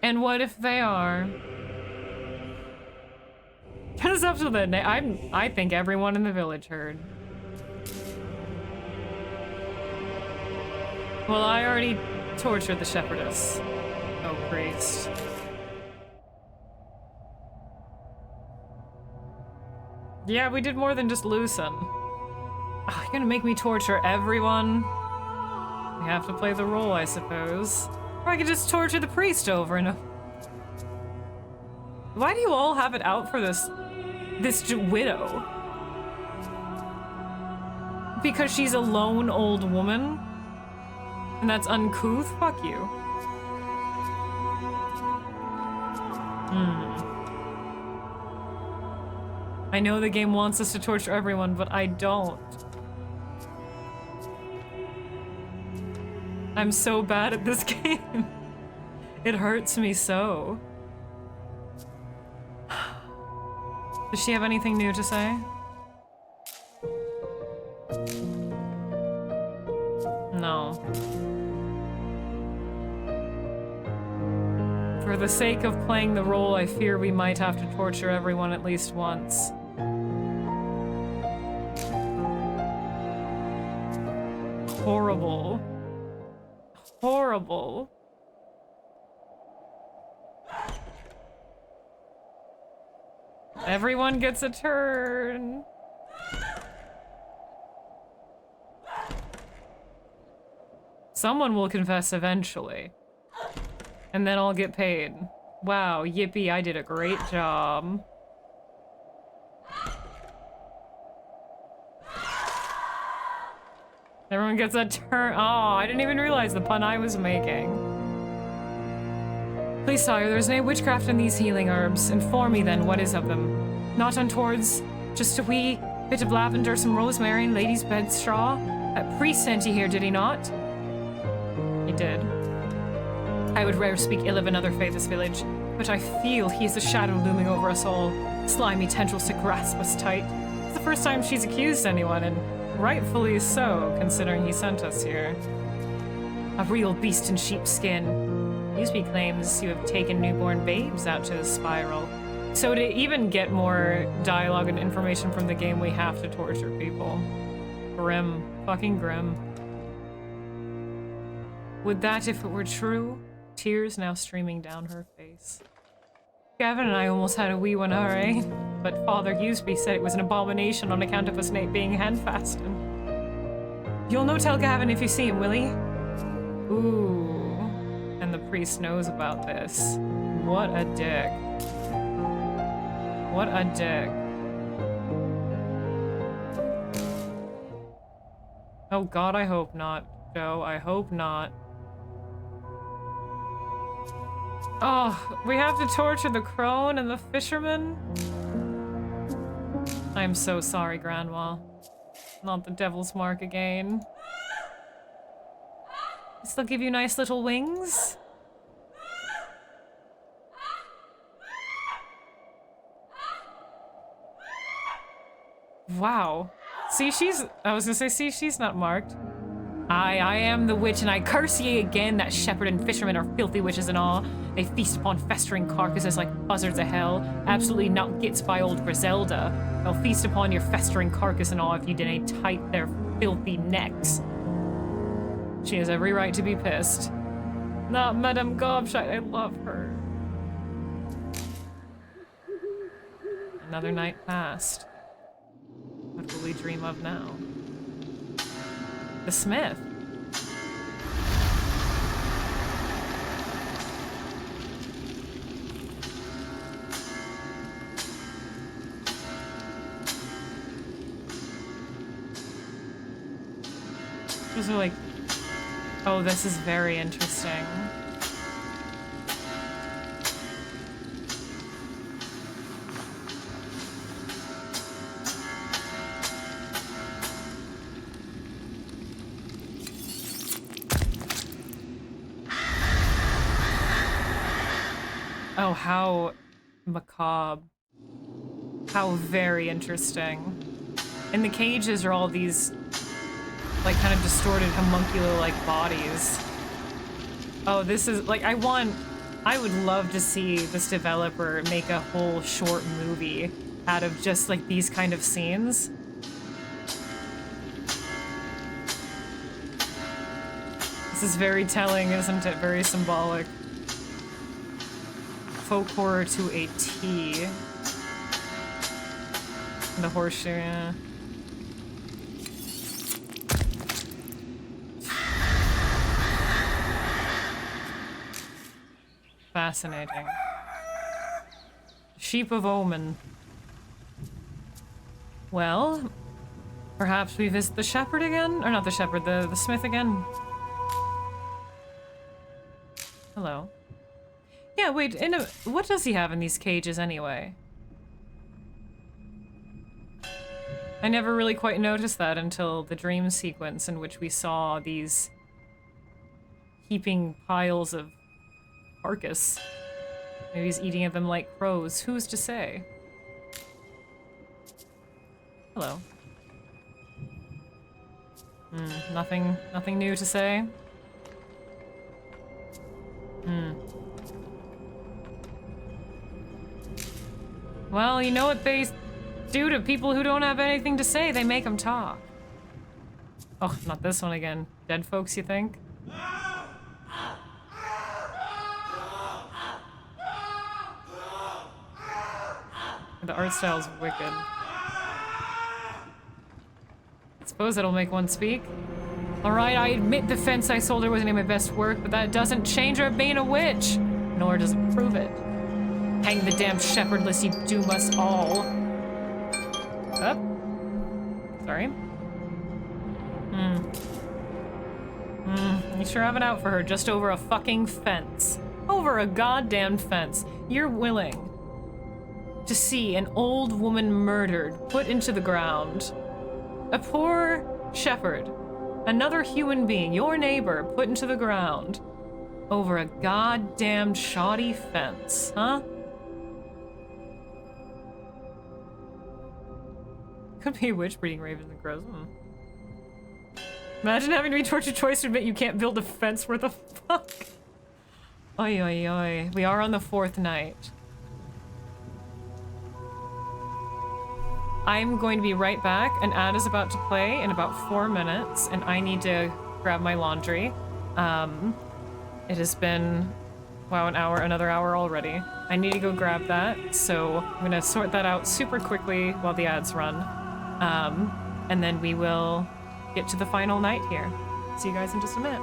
And what if they are? It's up to the I think everyone in the village heard. Well, I already tortured the shepherdess. Oh, priest. Yeah, we did more than just loosen. Oh, you're gonna make me torture everyone? We have to play the role, I suppose. Or I could just torture the priest over and over. Why do you all have it out for this widow? Because she's a lone old woman? And that's uncouth? Fuck you. I know the game wants us to torture everyone, but I don't. I'm so bad at this game. It hurts me so. Does she have anything new to say? No. For the sake of playing the role, I fear we might have to torture everyone at least once. Horrible. Horrible. Everyone gets a turn. Someone will confess eventually. And then I'll get paid. Wow, yippee, I did a great job. Everyone gets a turn. Oh, I didn't even realize the pun I was making. Please, sire, there is no witchcraft in these healing herbs. Inform me then, what is of them? Not untowards, just a wee bit of lavender, some rosemary, and lady's bed straw. That priest sent you here, did he not? He did. I would rare speak ill of another faithless village, but I feel he is a shadow looming over us all. Slimy tendrils to grasp us tight. It's the first time she's accused anyone, and rightfully so, considering he sent us here. A real beast in sheepskin. Newsby claims you have taken newborn babes out to the spiral. So to even get more dialogue and information from the game, we have to torture people. Grim. Fucking grim. Would that if it were true? Tears now streaming down her face. Gavin and I almost had a wee one, alright? But Father Usby said it was an abomination on account of us being hand-fasted. You'll no tell Gavin if you see him, will he? Ooh. And the priest knows about this. What a dick. What a dick. Oh god, I hope not, Joe. I hope not. Oh, we have to torture the crone and the fisherman? I'm so sorry, Grandma. Not the devil's mark again. They'll give you nice little wings? Wow. See, I was gonna say, see, she's not marked. I am the witch, and I curse ye again that shepherd and fishermen are filthy witches and all. They feast upon festering carcasses like buzzards of hell. Absolutely not gets by old Griselda. They'll feast upon your festering carcass and all if you didn't tight their filthy necks. She has every right to be pissed. Not Madame Gobshite, I love her. Another night passed. What will we dream of now? The Smith. Those are like, oh, this is very interesting. Oh, how macabre. How very interesting. And the cages are all these, like, kind of distorted homuncular-like bodies. Oh, this is, like, I would love to see this developer make a whole short movie out of just, like, these kind of scenes. This is very telling, isn't it? Very symbolic. Folk horror to a T. The horseshoe, yeah. Fascinating. Sheep of Omen. Well, perhaps we visit the shepherd again? Or not the shepherd, the smith again? Hello. Yeah, wait, what does he have in these cages anyway? I never really quite noticed that until the dream sequence in which we saw these heaping piles of carcass. Maybe he's eating at them like crows. Who's to say? Hello. Nothing new to say? Well, you know what they do to people who don't have anything to say? They make them talk. Oh, not this one again. Dead folks, you think? The art style's wicked. I suppose that'll make one speak. Alright, I admit the fence I sold her wasn't my best work, but that doesn't change her being a witch. Nor does it prove it. Hang the damn shepherd lest you doom us all. Up. Sorry. You sure have it out for her just over a fucking fence. Over a goddamn fence. You're willing to see an old woman murdered, put into the ground. A poor shepherd, another human being, your neighbor, put into the ground. Over a goddamn shoddy fence, huh? Could be a witch breeding ravens and crows. Imagine having to be tortured twice to admit you can't build a fence worth a fuck. Oi, oi, oi. We are on the 4th night. I'm going to be right back, and Ad is about to play in about 4 minutes, and I need to grab my laundry. It has been, wow, another hour already. I need to go grab that, so I'm gonna sort that out super quickly while the ads run. And then we will get to the final night here. See you guys in just a minute.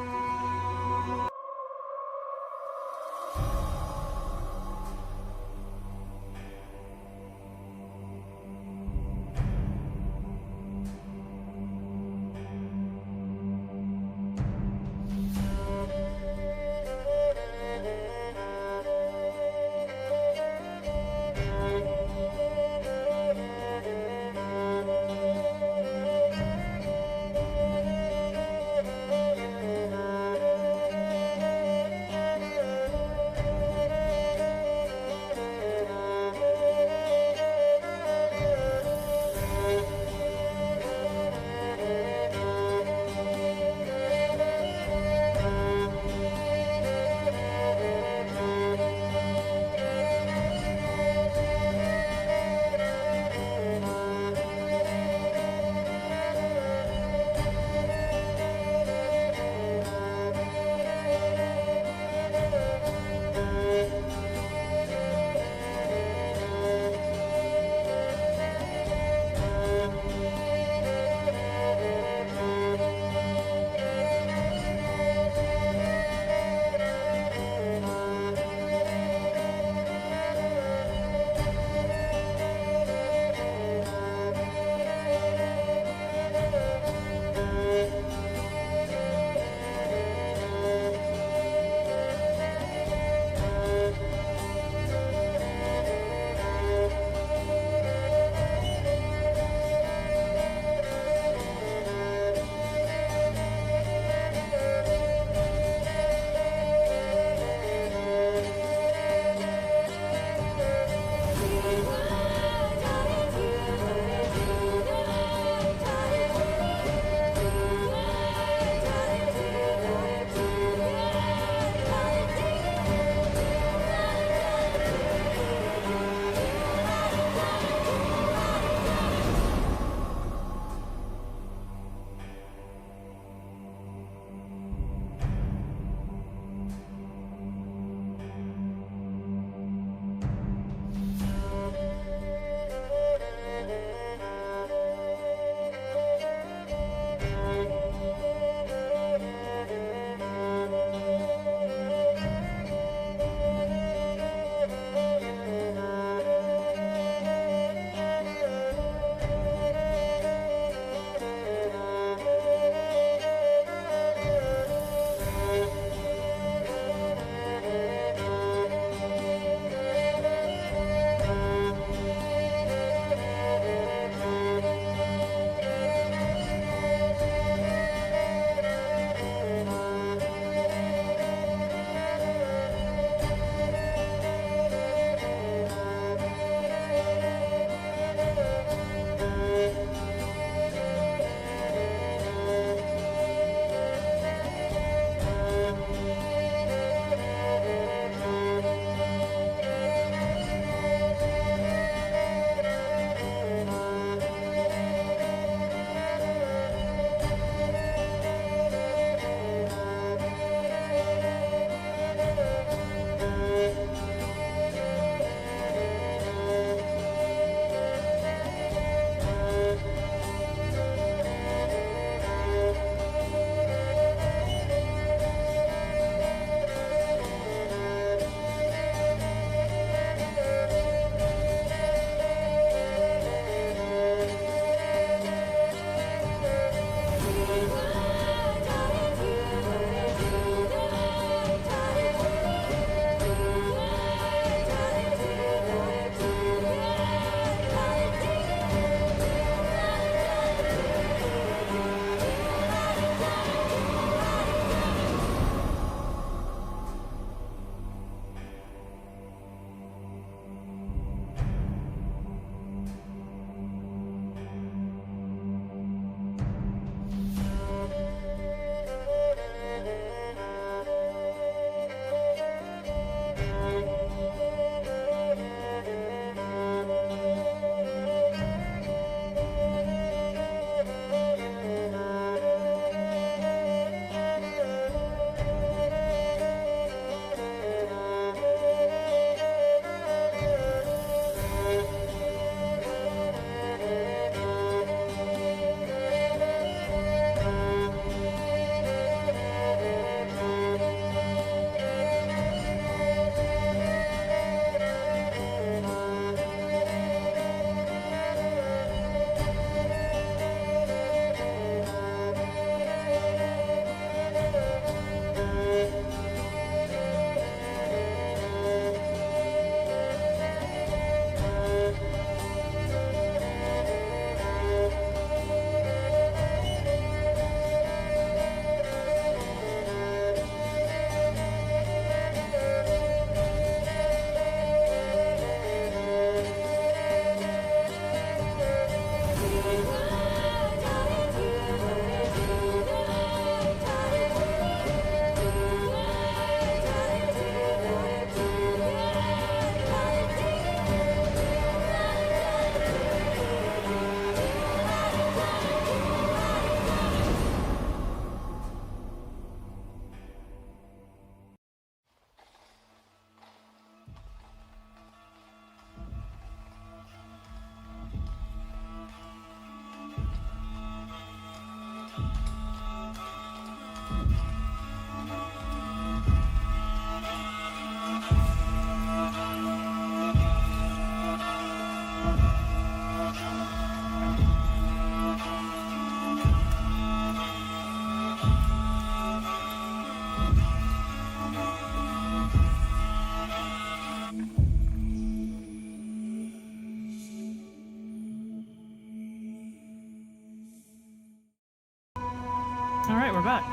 All right, we're back.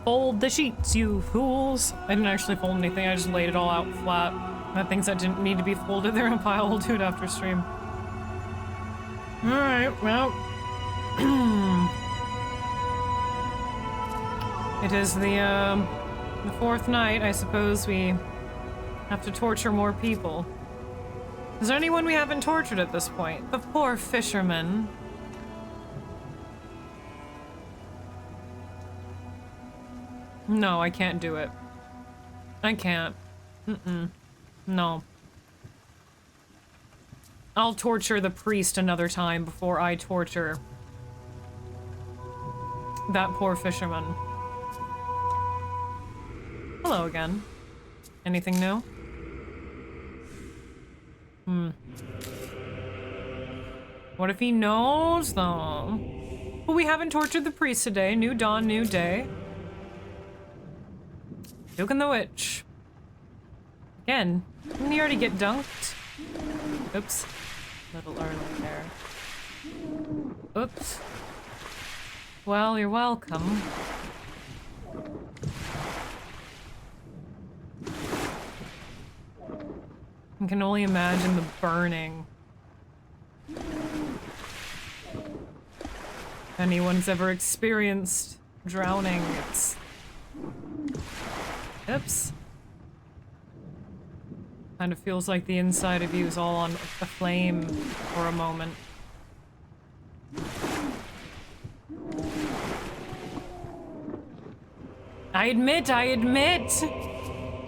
Fold the sheets, you fools. I didn't actually fold anything, I just laid it all out flat. The things that didn't need to be folded, they're in a pile. We'll do it after stream. Alright, well. It is the fourth night. I suppose we have to torture more people. Is there anyone we haven't tortured at this point? The poor fisherman. No, I can't do it. I can't. No. I'll torture the priest another time before I torture that poor fisherman. Hello again. Anything new? What if he knows, though? But we haven't tortured the priest today. New dawn, new day. Duke and the witch. Again, didn't he already get dunked? Oops. A little early there. Oops. Well, you're welcome. I can only imagine the burning. If anyone's ever experienced drowning, it's... Oops. Kind of feels like the inside of you is all on aflame for a moment. I admit!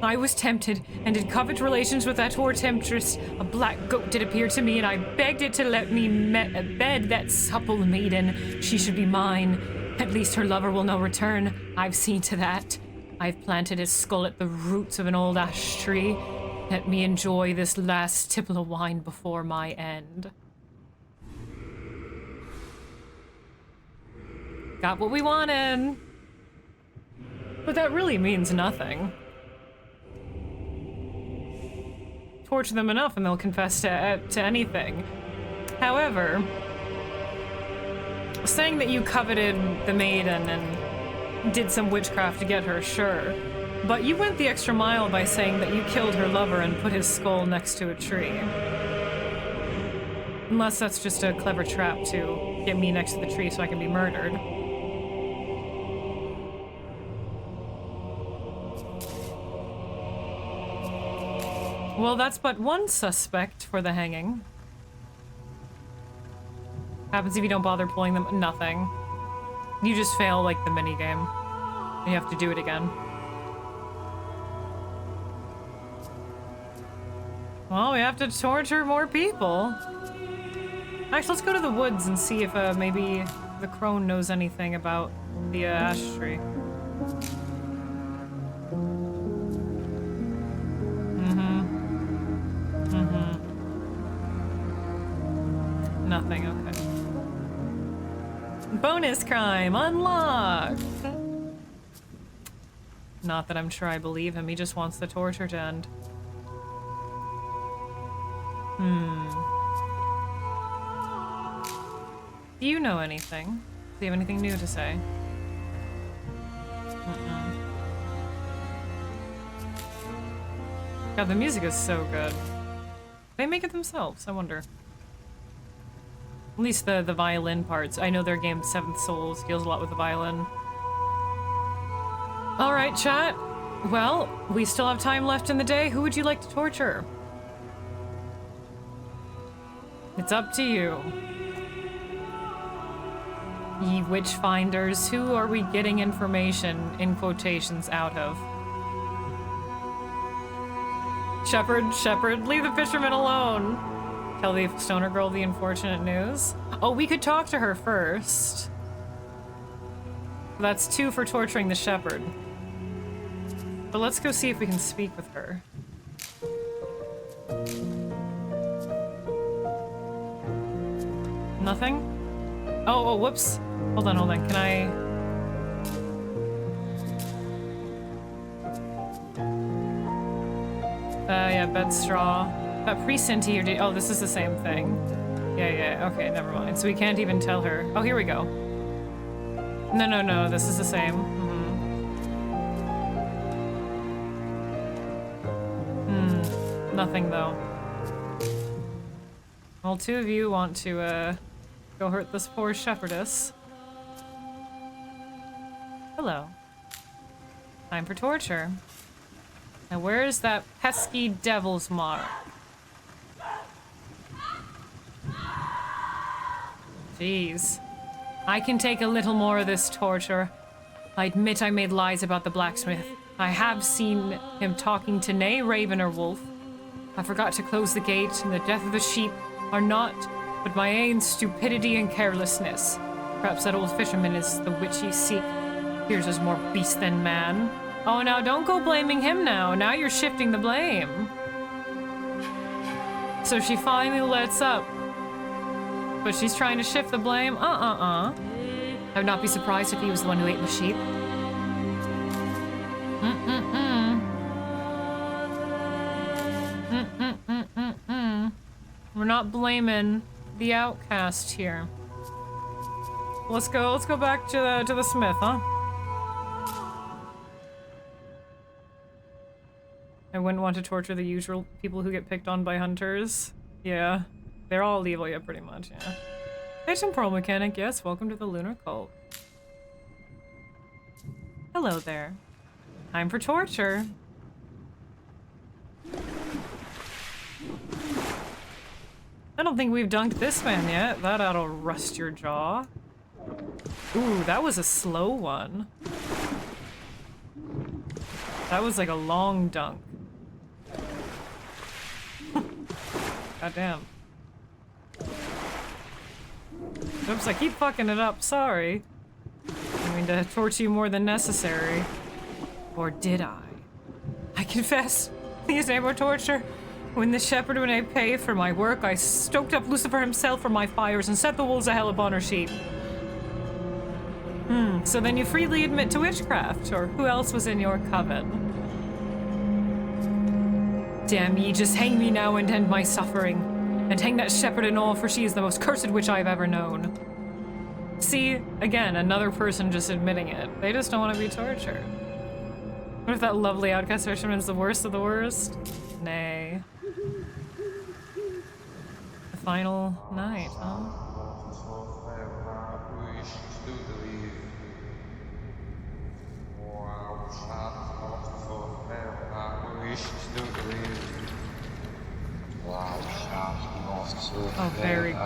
I was tempted, and did covet relations with that whore temptress. A black goat did appear to me, and I begged it to let me bed that supple maiden. She should be mine. At least her lover will no return. I've seen to that. I've planted his skull at the roots of an old ash tree. Let me enjoy this last tipple of wine before my end. Got what we wanted. But that really means nothing. Torture them enough and they'll confess to anything. However, saying that you coveted the maiden and did some witchcraft to get her, sure. But you went the extra mile by saying that you killed her lover and put his skull next to a tree. Unless that's just a clever trap to get me next to the tree so I can be murdered. Well, that's but one suspect for the hanging. Happens if you don't bother pulling them? Nothing. You just fail, like, the minigame. You have to do it again. Well, we have to torture more people. Actually, let's go to the woods and see if maybe the crone knows anything about the ash tree. Nothing, okay. Bonus crime unlocked! Not that I'm sure I believe him, he just wants the torture to end. Do you know anything? Do you have anything new to say? God, the music is so good. They make it themselves, I wonder. At least the violin parts. I know their game Seventh Souls deals a lot with the violin. Alright, chat. Well, we still have time left in the day. Who would you like to torture? It's up to you. Ye witch-finders, who are we getting information, in quotations, out of? Shepherd, leave the fisherman alone. Tell the stoner girl the unfortunate news. Oh, we could talk to her first. That's 2 for torturing the shepherd. But let's go see if we can speak with her. Nothing? Oh, whoops. Hold on. Can I... yeah, bed straw. That precinct here did... Oh, this is the same thing. Yeah, okay, never mind. So we can't even tell her. Oh, here we go. No, this is the same. Nothing, though. Well, 2 of you want to, go hurt this poor shepherdess. Hello. Time for torture. Now, where's that pesky devil's mark? Jeez. I can take a little more of this torture. I admit I made lies about the blacksmith. I have seen him talking to nay raven or wolf. I forgot to close the gate, and the death of the sheep are not but my own stupidity and carelessness. Perhaps that old fisherman is the witch ye seek. Here's as more beast than man. Oh, now don't go blaming him now. Now you're shifting the blame. So she finally lets up. But she's trying to shift the blame? I would not be surprised if he was the one who ate the sheep. We're not blaming the outcast here. Let's go back to the smith, huh? I wouldn't want to torture the usual people who get picked on by hunters. Yeah. They're all evil, yeah, pretty much, yeah. Hey, temporal mechanic, yes, welcome to the lunar cult. Hello there. Time for torture. I don't think we've dunked this man yet. That oughta rust your jaw. Ooh, that was a slow one. That was like a long dunk. Goddamn. Oops, I keep fucking it up, sorry. I mean to torture you more than necessary. Or did I? I confess, these ain't more torture. When the shepherd would I pay for my work, I stoked up Lucifer himself from my fires and set the wolves of hell upon her sheep. So then you freely admit to witchcraft, or who else was in your coven? Damn ye, just hang me now and end my suffering. And hang that shepherd and all, for she is the most cursed witch I have ever known. See, again, another person just admitting it. They just don't want to be tortured. What if that lovely outcast fisherman is the worst of the worst? Nay. The final night, huh? Oh, very cool.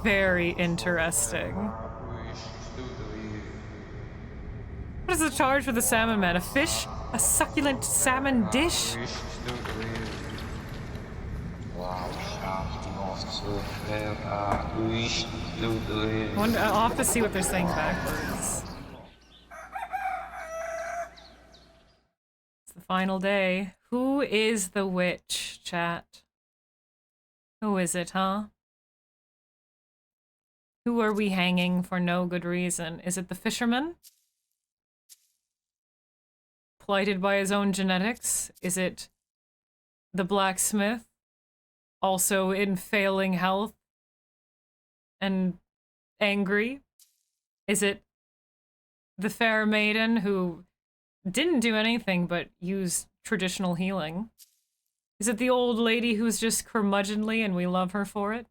Very interesting. What is the charge for the salmon man? A fish? A succulent salmon dish? I'll have to see what they're saying backwards. It's the final day. Who is the witch, chat? Who is it, huh? Who are we hanging for no good reason? Is it the fisherman? Plighted by his own genetics? Is it the blacksmith? Also in failing health? And angry? Is it the fair maiden who didn't do anything but use traditional healing? Is it the old lady who's just curmudgeonly and we love her for it?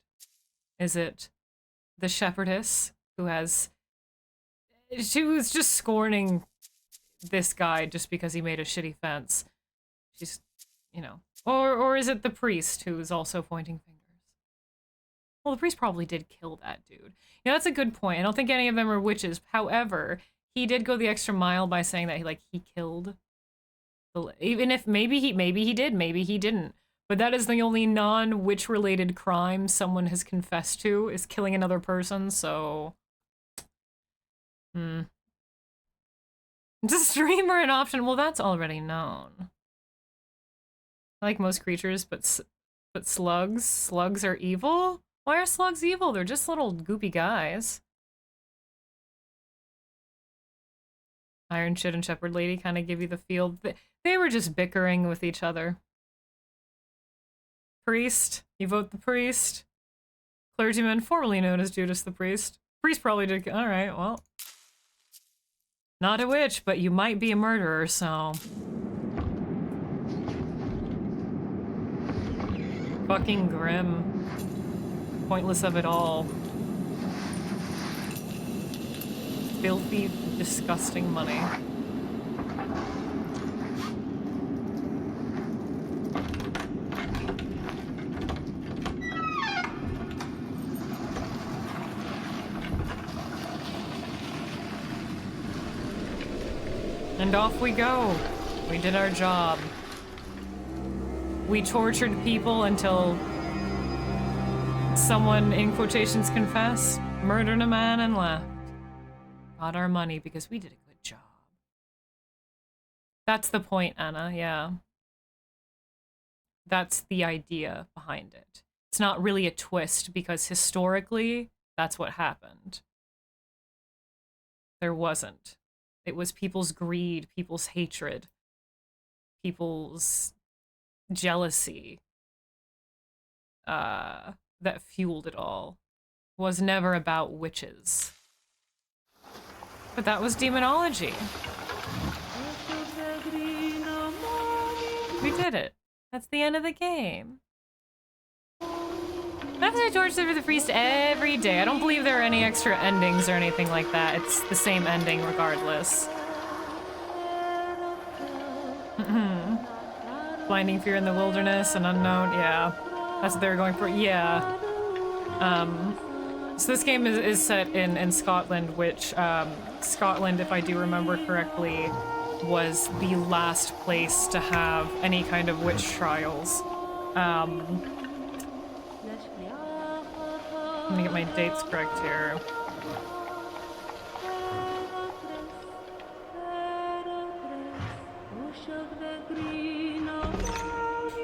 Is it the shepherdess she was just scorning this guy just because he made a shitty fence? She's, you know. Or is it the priest who's also pointing fingers? Well, the priest probably did kill that dude. Yeah, that's a good point. I don't think any of them are witches. However, he did go the extra mile by saying that he killed the, even if maybe he did, maybe he didn't. But that is the only non-witch related crime someone has confessed to, is killing another person, so Is a streamer an option? Well, that's already known. I like most creatures, but slugs? Slugs are evil? Why are slugs evil? They're just little goopy guys. Iron Shit and Shepherd Lady kind of give you the feel. They were just bickering with each other. Priest. You vote the priest. Clergyman, formerly known as Judas the Priest. Priest probably did. Alright, well. Not a witch, but you might be a murderer, so. Fucking grim. Pointless of it all. Filthy, disgusting money. And off we go. We did our job. We tortured people until someone, in quotations, confessed, murdered a man, and left. Got our money because we did a good job. That's the point, Anna, yeah. That's the idea behind it. It's not really a twist because historically, that's what happened. There wasn't. It was people's greed, people's hatred, people's jealousy that fueled it all. It was never about witches. But that was Daemonologie. We did it. That's the end of the game. I have to torture for the priest every day. I don't believe there are any extra endings or anything like that. It's the same ending regardless. Blinding fear in the wilderness, an unknown, yeah. That's what they were going for, yeah. So this game is set in Scotland, which, Scotland, if I do remember correctly, was the last place to have any kind of witch trials. I'm gonna get my dates correct here.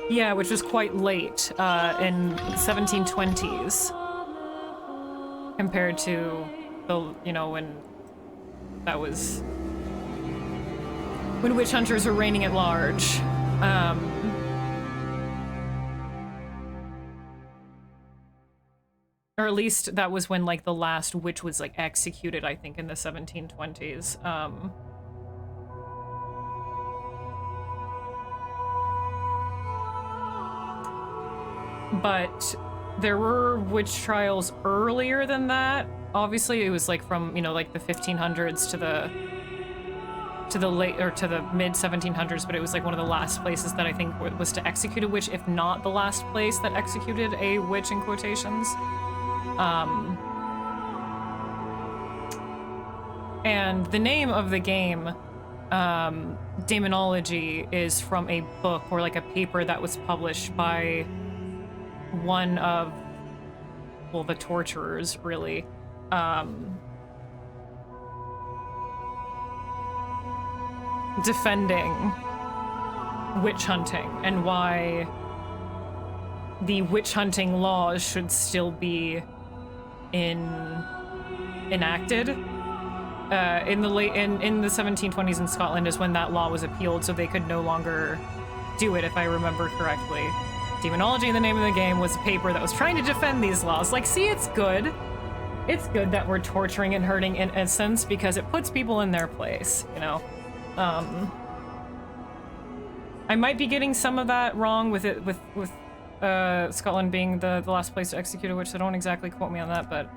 Yeah, which was quite late, in 1720s. Compared to the, you know, when that was... when witch hunters were reigning at large. Or at least that was when, like, the last witch was, like, executed, I think, in the 1720s. But there were witch trials earlier than that. Obviously, it was, like, from, you know, like, the 1500s to the late, or to the mid 1700s, but it was, like, one of the last places that I think was to execute a witch, if not the last place that executed a witch, in quotations. And the name of the game, Daemonologie, is from a book or like a paper that was published by one of, well, the torturers, really. Defending witch hunting and why the witch hunting laws should still be enacted. In the 1720s in Scotland is when that law was appealed, so they could no longer do it, if I remember correctly. Daemonologie, the name of the game, was a paper that was trying to defend these laws. Like, see, it's good. It's good that we're torturing and hurting in a sense because it puts people in their place, you know? I might be getting some of that wrong with it, with Scotland being the last place to execute a witch, so don't exactly quote me on that, but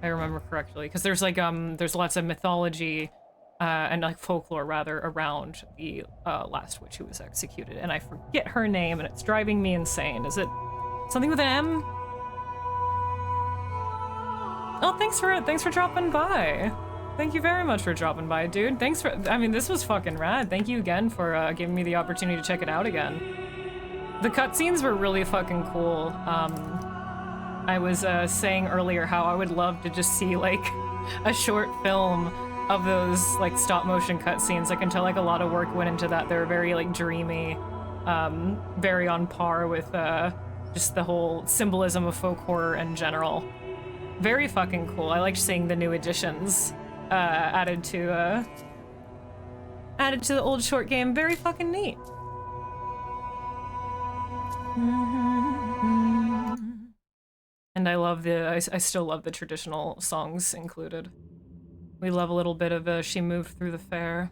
I remember correctly. Because there's like, there's lots of mythology, and like folklore rather, around the last witch who was executed, and I forget her name, and it's driving me insane. Is it something with an M? Oh, thanks for dropping by. Thank you very much for dropping by, dude. Thanks for, I mean, this was fucking rad. Thank you again for giving me the opportunity to check it out again. The cutscenes were really fucking cool. I was saying earlier how I would love to just see like a short film of those like stop motion cutscenes. I can tell like a lot of work went into that. They were very like dreamy, very on par with just the whole symbolism of folk horror in general. Very fucking cool. I liked seeing the new additions added to the old short game. Very fucking neat. And I love I still love the traditional songs included. We love a little bit of She Moved Through the Fair.